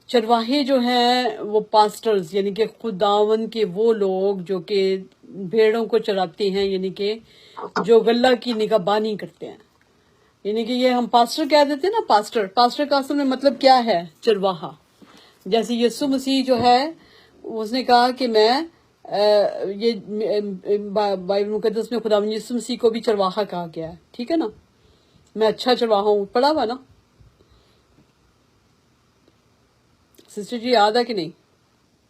چرواہے جو ہیں وہ پاسٹرز، یعنی کہ خداوند کے وہ لوگ جو کہ بھیڑوں کو چراتے ہیں، یعنی کہ جو غلہ کی نگہبانی کرتے ہیں، یعنی کہ یہ ہم پاسٹر کہہ دیتے ہیں نا۔ پاسٹر کا اصل میں مطلب کیا ہے؟ چرواہا۔ جیسے یسوع مسیح جو ہے اس نے کہا کہ میں یہ بائبل مقدس میں خداوند یسوع مسیح کو بھی چرواہا کہا گیا ہے، ٹھیک ہے نا؟ میں اچھا چرواہا ہوں، پڑھا ہوا نا سسٹر جی، یاد ہے کہ نہیں؟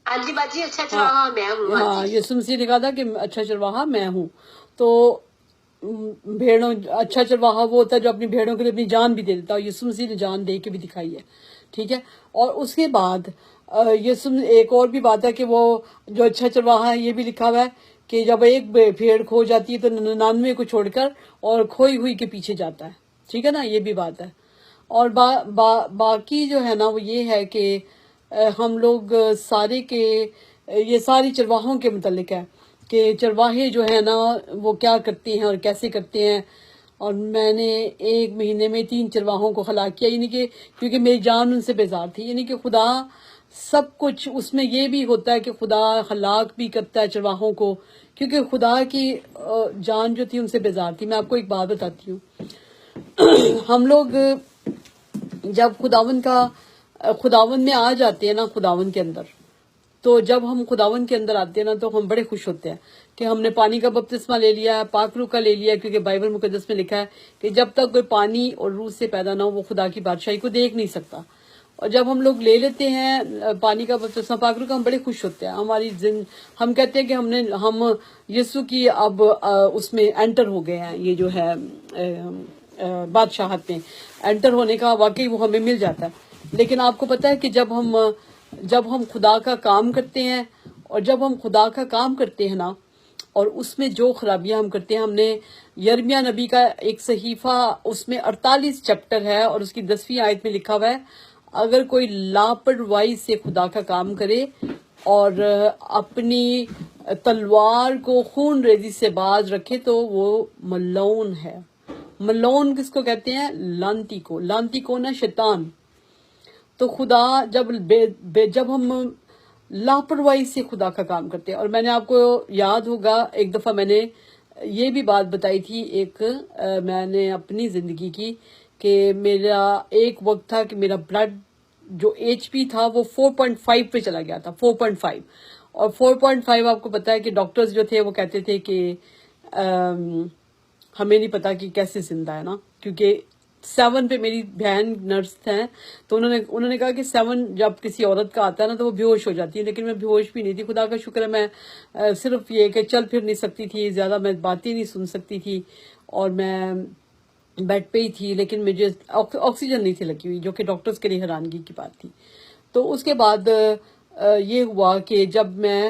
ہاں جی باجی، اچھا چرواہا میں ہوں۔ ہاں، یسوع مسیح نے کہا تھا کہ اچھا چرواہا میں ہوں۔ تو بھیڑوں، اچھا چرواہا وہ ہوتا ہے جو اپنی بھیڑوں کے لیے اپنی جان بھی دے دیتا ہے، یسوع مسیح نے جان دے کے بھی دکھائی ہے، ٹھیک ہے۔ اور اس کے بعد یسوع ایک اور بھی بات ہے کہ وہ جو اچھا چرواہا ہے، یہ بھی لکھا ہوا ہے کہ جب ایک بھیڑ کھو جاتی ہے تو 99 کو چھوڑ کر اور کھوئی ہوئی کے پیچھے جاتا ہے، ٹھیک ہے نا؟ یہ بھی بات ہے۔ اور باقی جو ہے نا وہ یہ ہے کہ ہم لوگ سارے کے یہ ساری چرواہوں کے متعلق ہے کہ چرواہے جو ہے نا وہ کیا کرتے ہیں اور کیسے کرتے ہیں۔ اور میں نے 1 مہینے میں 3 چرواہوں کو ہلاک کیا، یعنی کہ کیونکہ میری جان ان سے بیزار تھی۔ یعنی کہ خدا سب کچھ اس میں یہ بھی ہوتا ہے کہ خدا ہلاک بھی کرتا ہے چرواہوں کو، کیونکہ خدا کی جان جو تھی ان سے بیزار تھی۔ میں آپ کو ایک بات بتاتی ہوں، ہم لوگ جب خداوند میں آ جاتے ہیں نا، خداوند کے اندر، تو جب ہم خداوند کے اندر آتے ہیں نا تو ہم بڑے خوش ہوتے ہیں کہ ہم نے پانی کا بپتسمہ لے لیا ہے، پاک روح کا لے لیا ہے، کیونکہ بائبل مقدس میں لکھا ہے کہ جب تک کوئی پانی اور روح سے پیدا نہ ہو وہ خدا کی بادشاہی کو دیکھ نہیں سکتا۔ اور جب ہم لوگ لے لیتے ہیں پانی کا بپتسمہ، پاک روح کا، ہم بڑے خوش ہوتے ہیں۔ ہم کہتے ہیں کہ ہم یسوع کی اب اس میں انٹر ہو گئے ہیں، یہ جو ہے بادشاہت میں انٹر ہونے کا واقعی وہ ہمیں مل جاتا ہے. لیکن آپ کو پتہ ہے کہ جب ہم خدا کا کام کرتے ہیں، اور جب ہم خدا کا کام کرتے ہیں نا، اور اس میں جو خرابیاں ہم کرتے ہیں، ہم نے یرمیہ نبی کا ایک صحیفہ، اس میں 48 چیپٹر ہے، اور اس کی 10ویں آیت میں لکھا ہوا ہے، اگر کوئی لاپرواہی سے خدا کا کام کرے اور اپنی تلوار کو خون ریزی سے باز رکھے تو وہ ملعون ہے. ملعون کس کو کہتے ہیں؟ لانتی کو. لانتی کو نا شیطان. تو خدا جب ہم لاپرواہی سے خدا کا کام کرتے ہیں، اور میں نے آپ کو یاد ہوگا ایک دفعہ میں نے یہ بھی بات بتائی تھی، میں نے اپنی زندگی کی، کہ میرا ایک وقت تھا کہ میرا بلڈ جو ایچ پی تھا وہ 4.5 پہ چلا گیا تھا. 4.5. اور 4.5 آپ کو پتا ہے کہ ڈاکٹرز جو تھے وہ کہتے تھے کہ ہمیں نہیں پتا کہ کیسے زندہ ہے نا، کیونکہ 7 پہ میری بہن نرس ہیں، تو انہوں نے کہا کہ 7 جب کسی عورت کا آتا ہے نا تو وہ بے ہوش ہو جاتی ہے. لیکن میں بے ہوش بھی نہیں تھی، خدا کا شکر ہے. میں صرف یہ کہ چل پھر نہیں سکتی تھی، زیادہ میں باتیں نہیں سن سکتی تھی، اور میں بیڈ پہ ہی تھی، لیکن مجھے آکسیجن نہیں تھی لگی ہوئی، جو کہ ڈاکٹرز کے لیے حیرانگی کی بات تھی. تو اس کے بعد یہ ہوا کہ جب میں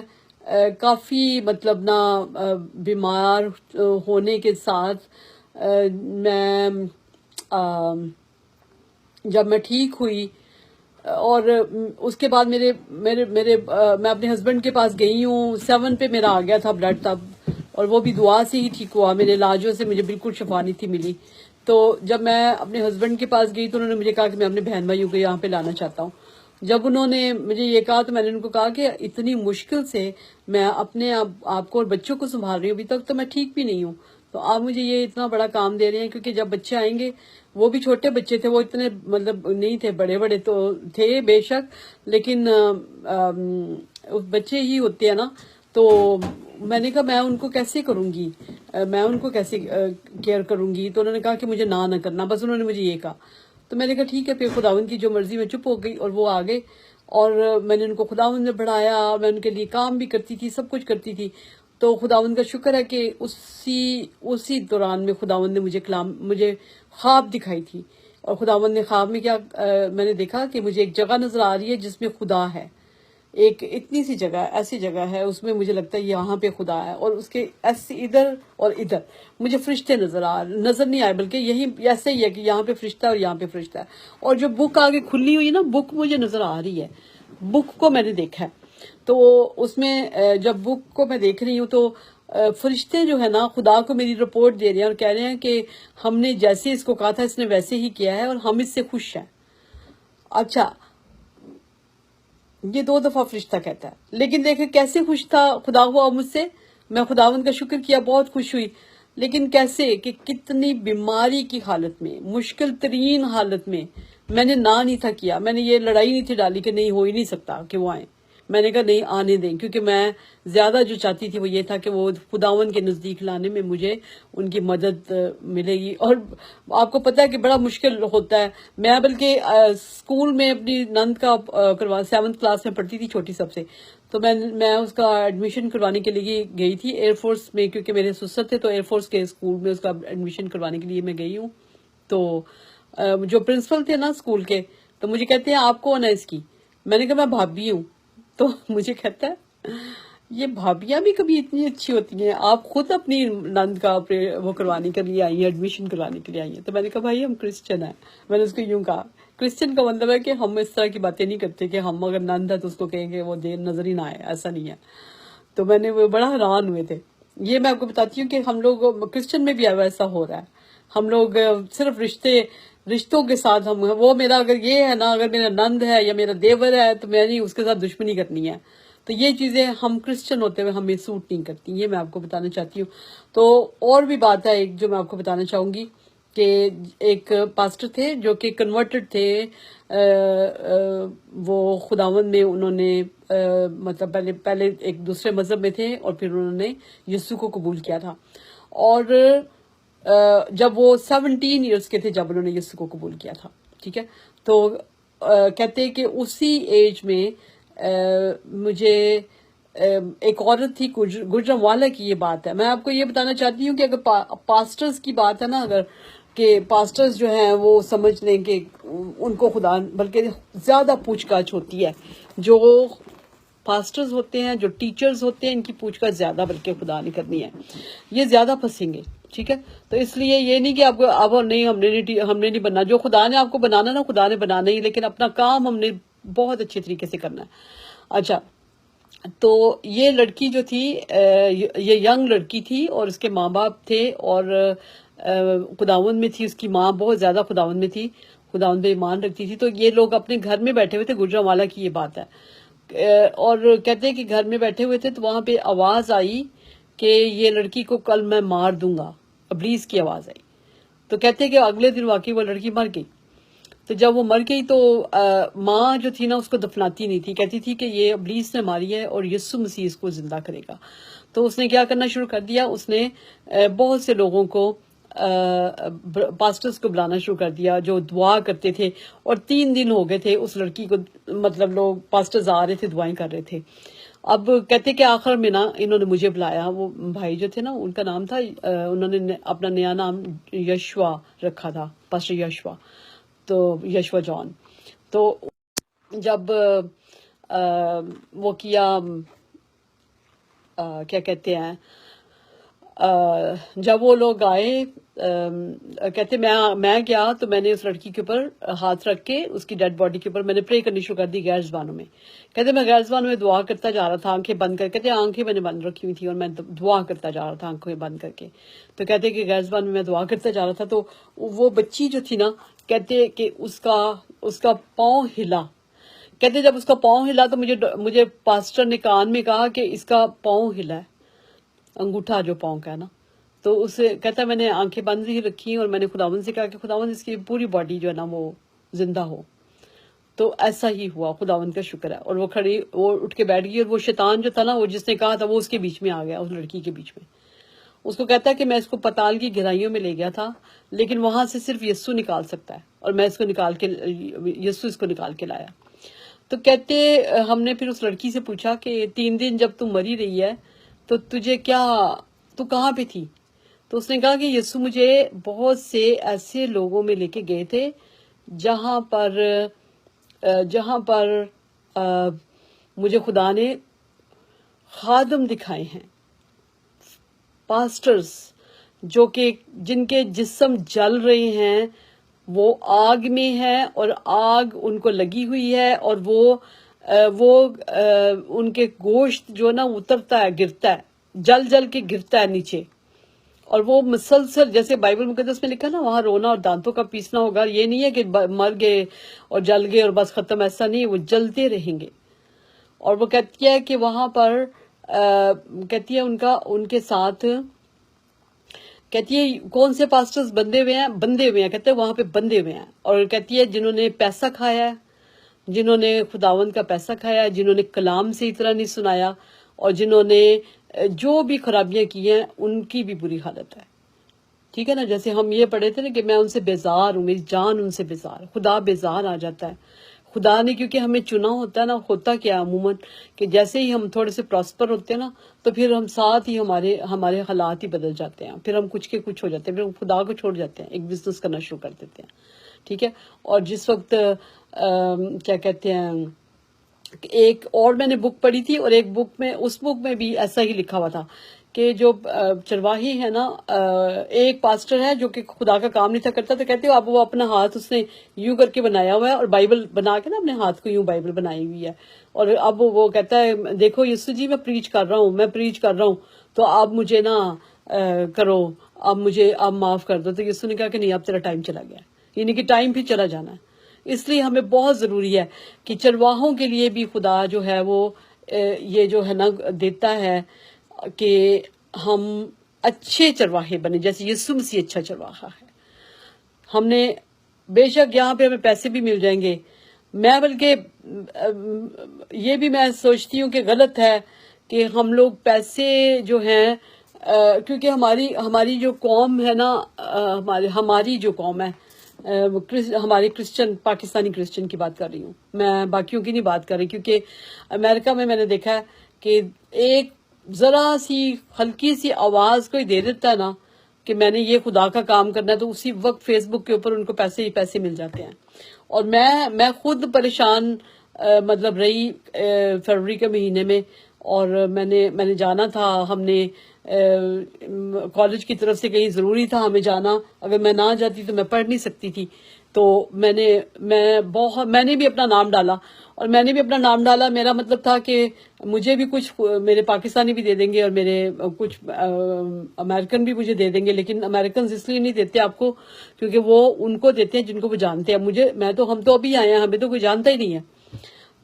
کافی مطلب نا بیمار ہونے کے ساتھ میں جب میں ٹھیک ہوئی، اور اس کے بعد میں اپنے ہسبینڈ کے پاس گئی ہوں. 7 پہ میرا آ گیا تھا بلڈ تب، اور وہ بھی دعا سے ہی ٹھیک ہوا. میرے علاجوں سے مجھے بالکل شفا نہیں تھی ملی. تو جب میں اپنے ہسبینڈ کے پاس گئی تو انہوں نے مجھے کہا کہ میں اپنے بہن بھائیوں کو یہاں پہ لانا چاہتا ہوں. جب انہوں نے مجھے یہ کہا تو میں نے ان کو کہا کہ اتنی مشکل سے میں اپنے آپ کو اور بچوں کو سنبھال رہی ہوں، ابھی تک تو میں ٹھیک بھی نہیں ہوں، تو آپ مجھے یہ اتنا بڑا کام دے رہے ہیں. کیونکہ جب بچے آئیں گے، وہ بھی چھوٹے بچے تھے، وہ اتنے مطلب نہیں تھے، بڑے تو تھے بے شک، لیکن بچے ہی ہوتے ہیں نا. تو میں نے کہا میں ان کو کیسے کروں گی، میں ان کو کیسے کیئر کروں گی. تو انہوں نے کہا کہ مجھے نہ کرنا، بس انہوں نے مجھے یہ کہا. تو میں نے کہا ٹھیک ہے، پھر خداوند کی جو مرضی. میں چپ ہو گئی، اور وہ آ گئے، اور میں نے ان کو خداوند نے بڑھایا. میں ان کے لیے کام بھی کرتی تھی، سب کچھ کرتی تھی. تو خداوند کا شکر ہے کہ اسی دوران میں خداوند نے مجھے خواب دکھائی تھی. اور خداوند نے خواب میں کیا میں نے دیکھا کہ مجھے ایک جگہ نظر آ رہی ہے جس میں خدا ہے. ایک اتنی سی جگہ، ایسی جگہ ہے، اس میں مجھے لگتا ہے یہاں پہ خدا ہے. اور اس کے ایسے ادھر اور ادھر مجھے فرشتے نظر نہیں آئے، بلکہ یہی ایسے ہی ہے کہ یہاں پہ فرشتہ اور یہاں پہ فرشتہ ہے. اور جو بک آگے کھلی ہوئی نا، بک مجھے نظر آ رہی ہے، بک کو میں نے دیکھا ہے. تو اس میں جب بک کو میں دیکھ رہی ہوں تو فرشتے جو ہے نا خدا کو میری رپورٹ دے رہے ہیں، اور کہہ رہے ہیں کہ ہم نے جیسے اس کو کہا تھا اس نے ویسے ہی کیا ہے، اور ہم اس سے خوش ہیں. اچھا، یہ 2 دفعہ فرشتہ کہتا ہے. لیکن دیکھیں کیسے خوش تھا خدا ہوا مجھ سے. میں خداوند کا شکر کیا، بہت خوش ہوئی. لیکن کیسے کہ کتنی بیماری کی حالت میں، مشکل ترین حالت میں میں نے نہیں تھا کیا. میں نے یہ لڑائی نہیں تھی ڈالی کہ نہیں ہو ہی نہیں سکتا کہ وہ آئیں. میں نے کہا نہیں آنے دیں، کیونکہ میں زیادہ جو چاہتی تھی وہ یہ تھا کہ وہ خداوند کے نزدیک لانے میں مجھے ان کی مدد ملے گی. اور آپ کو پتہ ہے کہ بڑا مشکل ہوتا ہے. میں بلکہ اسکول میں اپنی نند کا 7th کلاس میں پڑھتی تھی، چھوٹی سب سے. تو میں اس کا ایڈمیشن کروانے کے لیے گئی تھی ایئر فورس میں، کیونکہ میرے سسر تھے، تو ایئر فورس کے اسکول میں اس کا ایڈمیشن کروانے کے لیے میں گئی ہوں. تو جو پرنسپل تھے نا اسکول کے، تو مجھے کہتے ہیں آپ کون ہے اس کی؟ میں نے کہا میں بھابھی ہوں. تو مجھے کہتا ہے یہ بھابیاں بھی کبھی اتنی اچھی ہوتی ہیں، آپ خود اپنی نند کا وہ کروانے کے لیے آئی ہیں، ایڈمیشن کروانے کے لیے آئی ہیں. تو میں نے کہا بھائی ہم کرسچن ہیں. میں نے اس کو یوں کہا، کرسچن کا مطلب ہے کہ ہم اس طرح کی باتیں نہیں کرتے کہ ہم اگر نند ہے تو اس کو کہیں گے وہ دیر نظر ہی نہ آئے، ایسا نہیں ہے. تو میں نے وہ بڑا حیران ہوئے تھے. یہ میں آپ کو بتاتی ہوں کہ ہم لوگ کرسچن میں بھی ایسا ہو رہا ہے. ہم لوگ صرف رشتوں کے ساتھ وہ میرا اگر یہ ہے نا، اگر میرا نند ہے یا میرا دیور ہے تو میں نہیں اس کے ساتھ دشمنی کرنی ہے. تو یہ چیزیں ہم کرسچن ہوتے ہوئے ہمیں سوٹ نہیں کرتی. یہ میں آپ کو بتانا چاہتی ہوں. تو اور بھی بات ہے ایک جو میں آپ کو بتانا چاہوں گی کہ ایک پاسٹر تھے جو کہ کنورٹڈ تھے. وہ خداوند میں انہوں نے مطلب پہلے ایک دوسرے مذہب میں تھے، اور پھر انہوں نے یسوع کو قبول کیا تھا. اور جب وہ 17 ایئرس کے تھے جب انہوں نے یسوع کو قبول کیا تھا، ٹھیک ہے. تو کہتے ہیں کہ اسی ایج میں مجھے ایک عورت تھی گجرانوالہ کی، یہ بات ہے. میں آپ کو یہ بتانا چاہتی ہوں کہ اگر پاسٹرز کی بات ہے نا، اگر کہ پاسٹرز جو ہیں وہ سمجھ لیں کہ ان کو خدا، بلکہ زیادہ پوچھ گچھ ہوتی ہے. جو پاسٹرز ہوتے ہیں، جو ٹیچرز ہوتے ہیں، ان کی پوچھ گچھ زیادہ بلکہ خدا نے کرنی ہے. یہ زیادہ پھنسیں گے. ٹھیک ہے، تو اس لیے یہ نہیں کہ آپ کو اب نہیں ہم نے نہیں بننا. جو خدا نے آپ کو بنانا نا، خدا نے بنانا ہی، لیکن اپنا کام ہم نے بہت اچھے طریقے سے کرنا ہے. اچھا، تو یہ لڑکی جو تھی، یہ ینگ لڑکی تھی اور اس کے ماں باپ تھے اور خداوند میں تھی. اس کی ماں بہت زیادہ خداوند میں تھی، خداوند پہ ایمان رکھتی تھی. تو یہ لوگ اپنے گھر میں بیٹھے ہوئے تھے، گجرانوالہ کی یہ بات ہے. اور کہتے ہیں کہ گھر میں بیٹھے ہوئے تھے تو وہاں پہ آواز آئی کہ یہ لڑکی کو کل میں مار دوں گا. ابلیس کی آواز آئی. تو کہتے ہیں کہ اگلے دن واقعی وہ لڑکی مر گئی. تو جب وہ مر گئی تو ماں جو تھی نا اس کو دفناتی نہیں تھی، کہتی تھی کہ یہ ابلیس نے ماری ہے اور یسوع مسیح اس کو زندہ کرے گا. تو اس نے کیا کرنا شروع کر دیا، اس نے بہت سے لوگوں کو، پاسٹرز کو بلانا شروع کر دیا جو دعا کرتے تھے. اور 3 دن ہو گئے تھے اس لڑکی کو، مطلب لوگ پاسٹرز آ رہے تھے، دعائیں کر رہے تھے. اب کہتے کہ آخر میں نا انہوں نے مجھے بلایا. وہ بھائی جو تھے نا، ان کا نام تھا، انہوں نے اپنا نیا نام یشوا رکھا تھا، پاسٹر یشوا، تو یشوا جان. تو جب وہ کیا کیا کہتے ہیں، جب وہ لوگ آئے، کہتے میں گیا تو میں نے اس لڑکی کے اوپر ہاتھ رکھ کے اس کی ڈیڈ باڈی کے اوپر میں نے پرے کرنی شروع کر دی غیر زبانوں میں. کہتے میں غیر زبانوں میں دعا کرتا جا رہا تھا، آنکھیں بند کر. کہتے آنکھیں میں نے بند رکھی ہوئی تھی اور میں دعا کرتا جا رہا تھا آنکھیں بند کر کے. تو کہتے کہ غیر زبان میں دعا کرتا جا رہا تھا. تو وہ بچی جو تھی نا، کہتے کہ اس کا پاؤں ہلا. کہتے جب اس کا پاؤں ہلا تو مجھے پاسٹر نے کان میں کہا کہ اس کا پاؤں ہلا ہے، انگوٹھا جو پاؤں کا ہے نا. تو اسے کہتا ہے میں نے آنکھیں بند ہی رکھی اور میں نے خداوند سے کہا کہ خداوند اس کی پوری باڈی جو ہے نا وہ زندہ ہو. تو ایسا ہی ہوا، خداوند کا شکر ہے. اور وہ اٹھ کے بیٹھ گئی. اور وہ شیطان جو تھا نا، وہ جس نے کہا تھا، وہ اس کے بیچ میں آ گیا، اس لڑکی کے بیچ میں. اس کو کہتا ہے کہ میں اس کو پتال کی گہرائیوں میں لے گیا تھا، لیکن وہاں سے صرف یسوع نکال سکتا ہے، اور میں یسوع اس کو نکال کے لایا. تو کہتے ہم نے پھر اس لڑکی سے پوچھا کہ 3 دن جب تم مری رہی ہے تو تو کہاں پہ تھی؟ تو اس نے کہا کہ یسوع مجھے بہت سے ایسے لوگوں میں لے کے گئے تھے جہاں پر مجھے خدا نے خادم دکھائے ہیں، پاسٹرز جو کہ جن کے جسم جل رہے ہیں، وہ آگ میں ہے اور آگ ان کو لگی ہوئی ہے، اور وہ ان کے گوشت جو نا اترتا ہے، گرتا ہے، جل کے گرتا ہے نیچے. اور وہ مسلسل، جیسے بائبل مقدس میں لکھا نا، وہاں رونا اور دانتوں کا پیسنا ہوگا. یہ نہیں ہے کہ مر گئے اور جل گئے اور بس ختم، ایسا نہیں، وہ جلتے رہیں گے. اور وہ کہتی ہے کہ وہاں پر کہتی ہے ان کے ساتھ، کہتی ہے کون سے پاسٹرز بندے ہوئے ہیں، کہتے ہیں وہاں پہ بندے ہوئے ہیں. اور کہتی ہے جنہوں نے پیسہ کھایا ہے، جنہوں نے خداوند کا پیسہ کھایا ہے، جنہوں نے کلام سے اتنا نہیں سنایا، اور جنہوں نے جو بھی خرابیاں کی ہیں، ان کی بھی بری حالت ہے. ٹھیک ہے نا، جیسے ہم یہ پڑھے تھے نا کہ میں ان سے بیزار ہوں، میری جان ان سے بیزار. خدا بیزار آ جاتا ہے. خدا نے کیونکہ ہمیں چنا ہوتا ہے نا، ہوتا کیا عموماً کہ جیسے ہی ہم تھوڑے سے پراسپر ہوتے ہیں نا، تو پھر ہم ساتھ ہی ہمارے حالات ہی بدل جاتے ہیں. پھر ہم کچھ کے کچھ ہو جاتے ہیں، پھر ہم خدا کو چھوڑ جاتے ہیں، ایک بزنس کرنا شروع کر دیتے ہیں. ٹھیک ہے. اور جس وقت کیا کہتے ہیں، ایک اور میں نے بک پڑھی تھی، اور ایک بک میں، اس بک میں بھی ایسا ہی لکھا ہوا تھا کہ جو چرواہی ہے نا، ایک پاسٹر ہے جو کہ خدا کا کام نہیں تھا کرتا. تو کہتے ہو اب وہ اپنا ہاتھ اس نے یوں کر کے بنایا ہوا ہے، اور بائبل بنا کے نا اپنے ہاتھ کو یوں بائبل بنائی ہوئی ہے. اور اب وہ کہتا ہے دیکھو یسوع جی میں پریچ کر رہا ہوں تو آپ مجھے نا کرو، اب معاف کر دو. تو یسوع نے کہا کہ نہیں، اب تیرا ٹائم چلا گیا، یعنی کہ ٹائم پھر چلا جانا ہے. اس لیے ہمیں بہت ضروری ہے کہ چرواہوں کے لیے بھی خدا جو ہے وہ یہ جو ہے نا دیتا ہے کہ ہم اچھے چرواہے بنے، جیسے یسوع مسیح اچھا چرواہا ہے. ہم نے بے شک یہاں پہ ہمیں پیسے بھی مل جائیں گے. میں بلکہ یہ بھی میں سوچتی ہوں کہ غلط ہے کہ ہم لوگ پیسے جو ہیں، کیونکہ ہماری جو قوم ہے نا، ہماری جو قوم ہے، ہمارے کرسچن، پاکستانی کرسچن کی بات کر رہی ہوں میں، باقیوں کی نہیں بات کر رہی. کیونکہ امریکہ میں نے دیکھا ہے کہ ایک ذرا سی ہلکی سی آواز کوئی دے دیتا ہے نا، کہ میں نے یہ خدا کا کام کرنا ہے تو اسی وقت فیس بک کے اوپر ان کو پیسے ہی پیسے مل جاتے ہیں. اور میں خود پریشان مطلب رہی فروری کے مہینے میں. اور میں نے جانا تھا, ہم نے کالج کی طرف سے کہیں ضروری تھا ہمیں جانا, اگر میں نہ جاتی تو میں پڑھ نہیں سکتی تھی. تو میں نے بھی اپنا نام ڈالا, اور میں نے بھی اپنا نام ڈالا. میرا مطلب تھا کہ مجھے بھی کچھ میرے پاکستانی بھی دے دیں گے اور میرے کچھ امریکن بھی مجھے دے دیں گے, لیکن امریکنز اس لیے نہیں دیتے آپ کو کیونکہ وہ ان کو دیتے ہیں جن کو وہ جانتے ہیں. ہم تو ابھی آئے ہیں, ہمیں تو کوئی جانتا ہی نہیں ہے.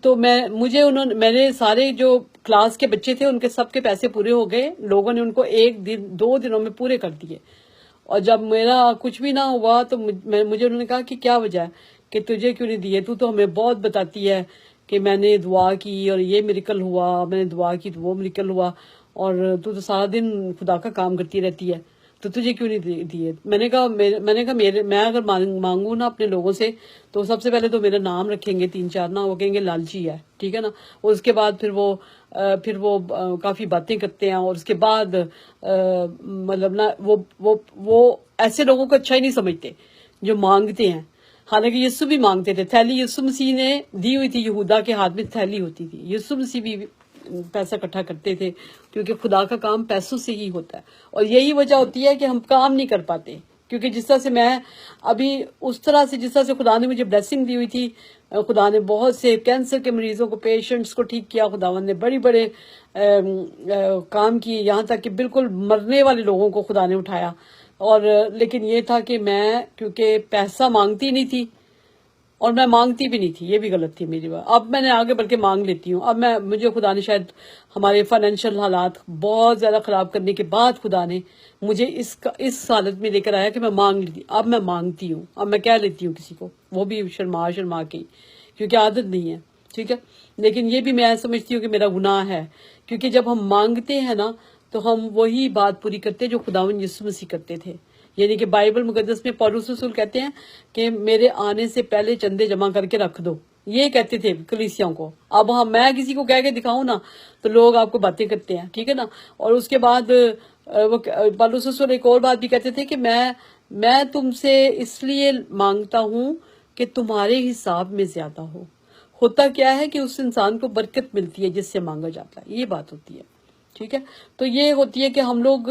تو میں نے سارے جو کلاس کے بچے تھے ان کے سب کے پیسے پورے ہو گئے. لوگوں نے ان کو 2 دنوں میں پورے کر دیے. اور جب میرا کچھ بھی نہ ہوا تو مجھے انہوں نے کہا کہ کیا وجہ ہے کہ تجھے کیوں نہیں دیے, تو ہمیں بہت بتاتی ہے کہ میں نے دعا کی اور یہ میریکل ہوا, میں نے دعا کی تو وہ میریکل ہوا, اور تو سارا دن خدا کا کام کرتی رہتی ہے تو تجھے کیوں نہیں دیے. میں نے کہا میں اگر مانگوں نا اپنے لوگوں سے تو سب سے پہلے تو میرا نام رکھیں گے 3-4 نا, وہ کہیں گے لالچی ہے, ٹھیک ہے نا. اور اس کے بعد پھر وہ کافی باتیں کرتے ہیں, اور اس کے بعد مطلب نا وہ ایسے لوگوں کو اچھا ہی نہیں سمجھتے جو مانگتے ہیں. حالانکہ یسوع بھی مانگتے تھے, تھیلی یسوع مسیح نے دی ہوئی تھی, یہودا کے ہاتھ میں تھیلی ہوتی تھی. یسوع مسیح بھی پیسہ اکٹھا کرتے تھے کیونکہ خدا کا کام پیسوں سے ہی ہوتا ہے. اور یہی وجہ ہوتی ہے کہ ہم کام نہیں کر پاتے, کیونکہ جس طرح سے میں ابھی جس طرح سے خدا نے مجھے بلیسنگ دی ہوئی تھی, خدا نے بہت سے کینسر کے مریضوں کو, پیشنٹس کو ٹھیک کیا, خداوند نے بڑے کام کیے, یہاں تک کہ بالکل مرنے والے لوگوں کو خدا نے اٹھایا. اور لیکن یہ تھا کہ میں کیونکہ پیسہ مانگتی نہیں تھی اور میں مانگتی بھی نہیں تھی, یہ بھی غلط تھی میری بات. اب میں نے آگے بڑھ کے مانگ لیتی ہوں. اب مجھے خدا نے شاید ہمارے فائنینشیل حالات بہت زیادہ خراب کرنے کے بعد خدا نے مجھے اس حالت میں لے کر آیا کہ میں مانگ لیتی. اب میں مانگتی ہوں, اب میں کہہ لیتی ہوں کسی کو, وہ بھی شرما کے, کیونکہ عادت نہیں ہے, ٹھیک ہے. لیکن یہ بھی میں سمجھتی ہوں کہ میرا گناہ ہے, کیونکہ جب ہم مانگتے ہیں نا تو ہم وہی بات پوری کرتے جو خداوند یسوع مسیح کرتے تھے. یعنی کہ بائبل مقدس میں پولس رسول کہتے ہیں کہ میرے آنے سے پہلے چندے جمع کر کے رکھ دو, یہ کہتے تھے کلیسیوں کو. اب میں کسی کو کہہ کے دکھاؤں نا تو لوگ آپ کو باتیں کرتے ہیں, ٹھیک ہے نا. اور اس کے بعد پولس رسول ایک اور بات بھی کہتے تھے کہ میں تم سے اس لیے مانگتا ہوں کہ تمہارے حساب میں زیادہ ہو. ہوتا کیا ہے کہ اس انسان کو برکت ملتی ہے جس سے مانگا جاتا ہے, یہ بات ہوتی ہے, ٹھیک ہے. تو یہ ہوتی ہے کہ ہم لوگ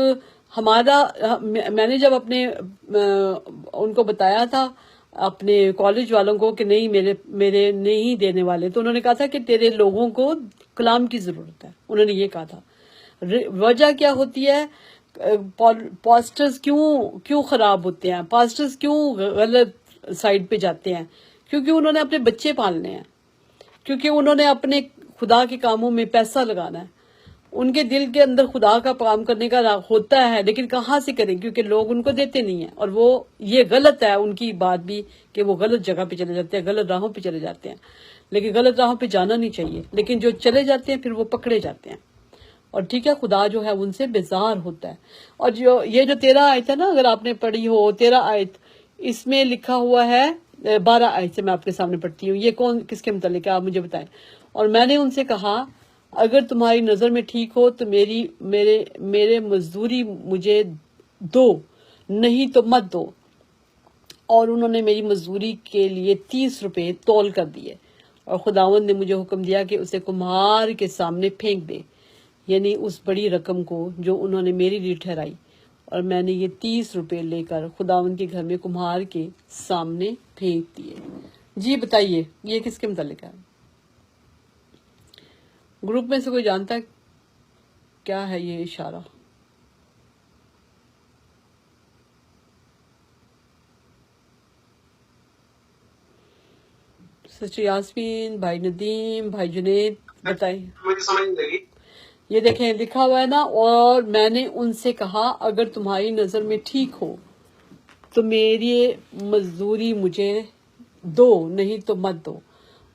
میں نے جب ان کو بتایا تھا اپنے کالج والوں کو کہ نہیں میرے نہیں دینے والے, تو انہوں نے کہا تھا کہ تیرے لوگوں کو کلام کی ضرورت ہے. انہوں نے یہ کہا تھا. وجہ کیا ہوتی ہے, پاسٹرز کیوں خراب ہوتے ہیں, پاسٹرز کیوں غلط سائڈ پہ جاتے ہیں, کیونکہ انہوں نے اپنے بچے پالنے ہیں, کیونکہ انہوں نے اپنے خدا کے کاموں میں پیسہ لگانا ہے. ان کے دل کے اندر خدا کا کام کرنے کا ہوتا ہے, لیکن کہاں سے کریں کیونکہ لوگ ان کو دیتے نہیں ہیں. اور یہ غلط ہے ان کی بات بھی کہ وہ غلط جگہ پہ چلے جاتے ہیں, غلط راہوں پہ چلے جاتے ہیں. لیکن غلط راہوں پہ جانا نہیں چاہیے, لیکن جو چلے جاتے ہیں پھر وہ پکڑے جاتے ہیں. اور ٹھیک ہے, خدا جو ہے ان سے بیزار ہوتا ہے. اور یہ جو 13 آیت ہے نا, اگر آپ نے پڑھی ہو 13 آیت, اس میں لکھا ہوا ہے 12 آیت سے میں آپ کے سامنے پڑھتی ہوں. یہ کس کے متعلق ہے آپ مجھے بتائیں. اور میں نے ان سے کہا اگر تمہاری نظر میں ٹھیک ہو تو میرے مزدوری مجھے دو, نہیں تو مت دو. اور انہوں نے میری مزدوری کے لیے 30 روپے تول کر دیے. اور خداوند نے مجھے حکم دیا کہ اسے کمہار کے سامنے پھینک دے, یعنی اس بڑی رقم کو جو انہوں نے میرے لیے ٹھہرائی. اور میں نے یہ 30 روپے لے کر خداوند کے گھر میں کمہار کے سامنے پھینک دیے. جی بتائیے یہ کس کے متعلق ہے؟ گروپ میں سے کوئی جانتا ہے کیا ہے یہ اشارہ؟ سسٹر یاسمین, بھائی ندیم, بھائی جنید, بتائیں. مجھے سمجھ نہیں لگی. یہ دیکھیں لکھا ہوا ہے نا, اور میں نے ان سے کہا اگر تمہاری نظر میں ٹھیک ہو تو میری مزدوری مجھے دو, نہیں تو مت دو.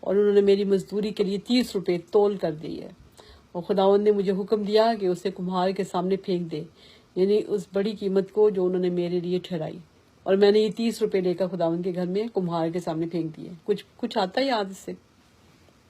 اور انہوں نے میری مزدوری کے لیے 30 روپے تول کر دی ہے. اور خداوند نے مجھے حکم دیا کہ اسے کمہار کے سامنے پھینک دے, یعنی اس بڑی قیمت کو جو انہوں نے میرے لیے ٹھہرائی. اور میں نے یہ 30 روپے لے کر خداوند کے گھر میں کمہار کے سامنے پھینک دیے. کچھ آتا ہے یاد اس سے؟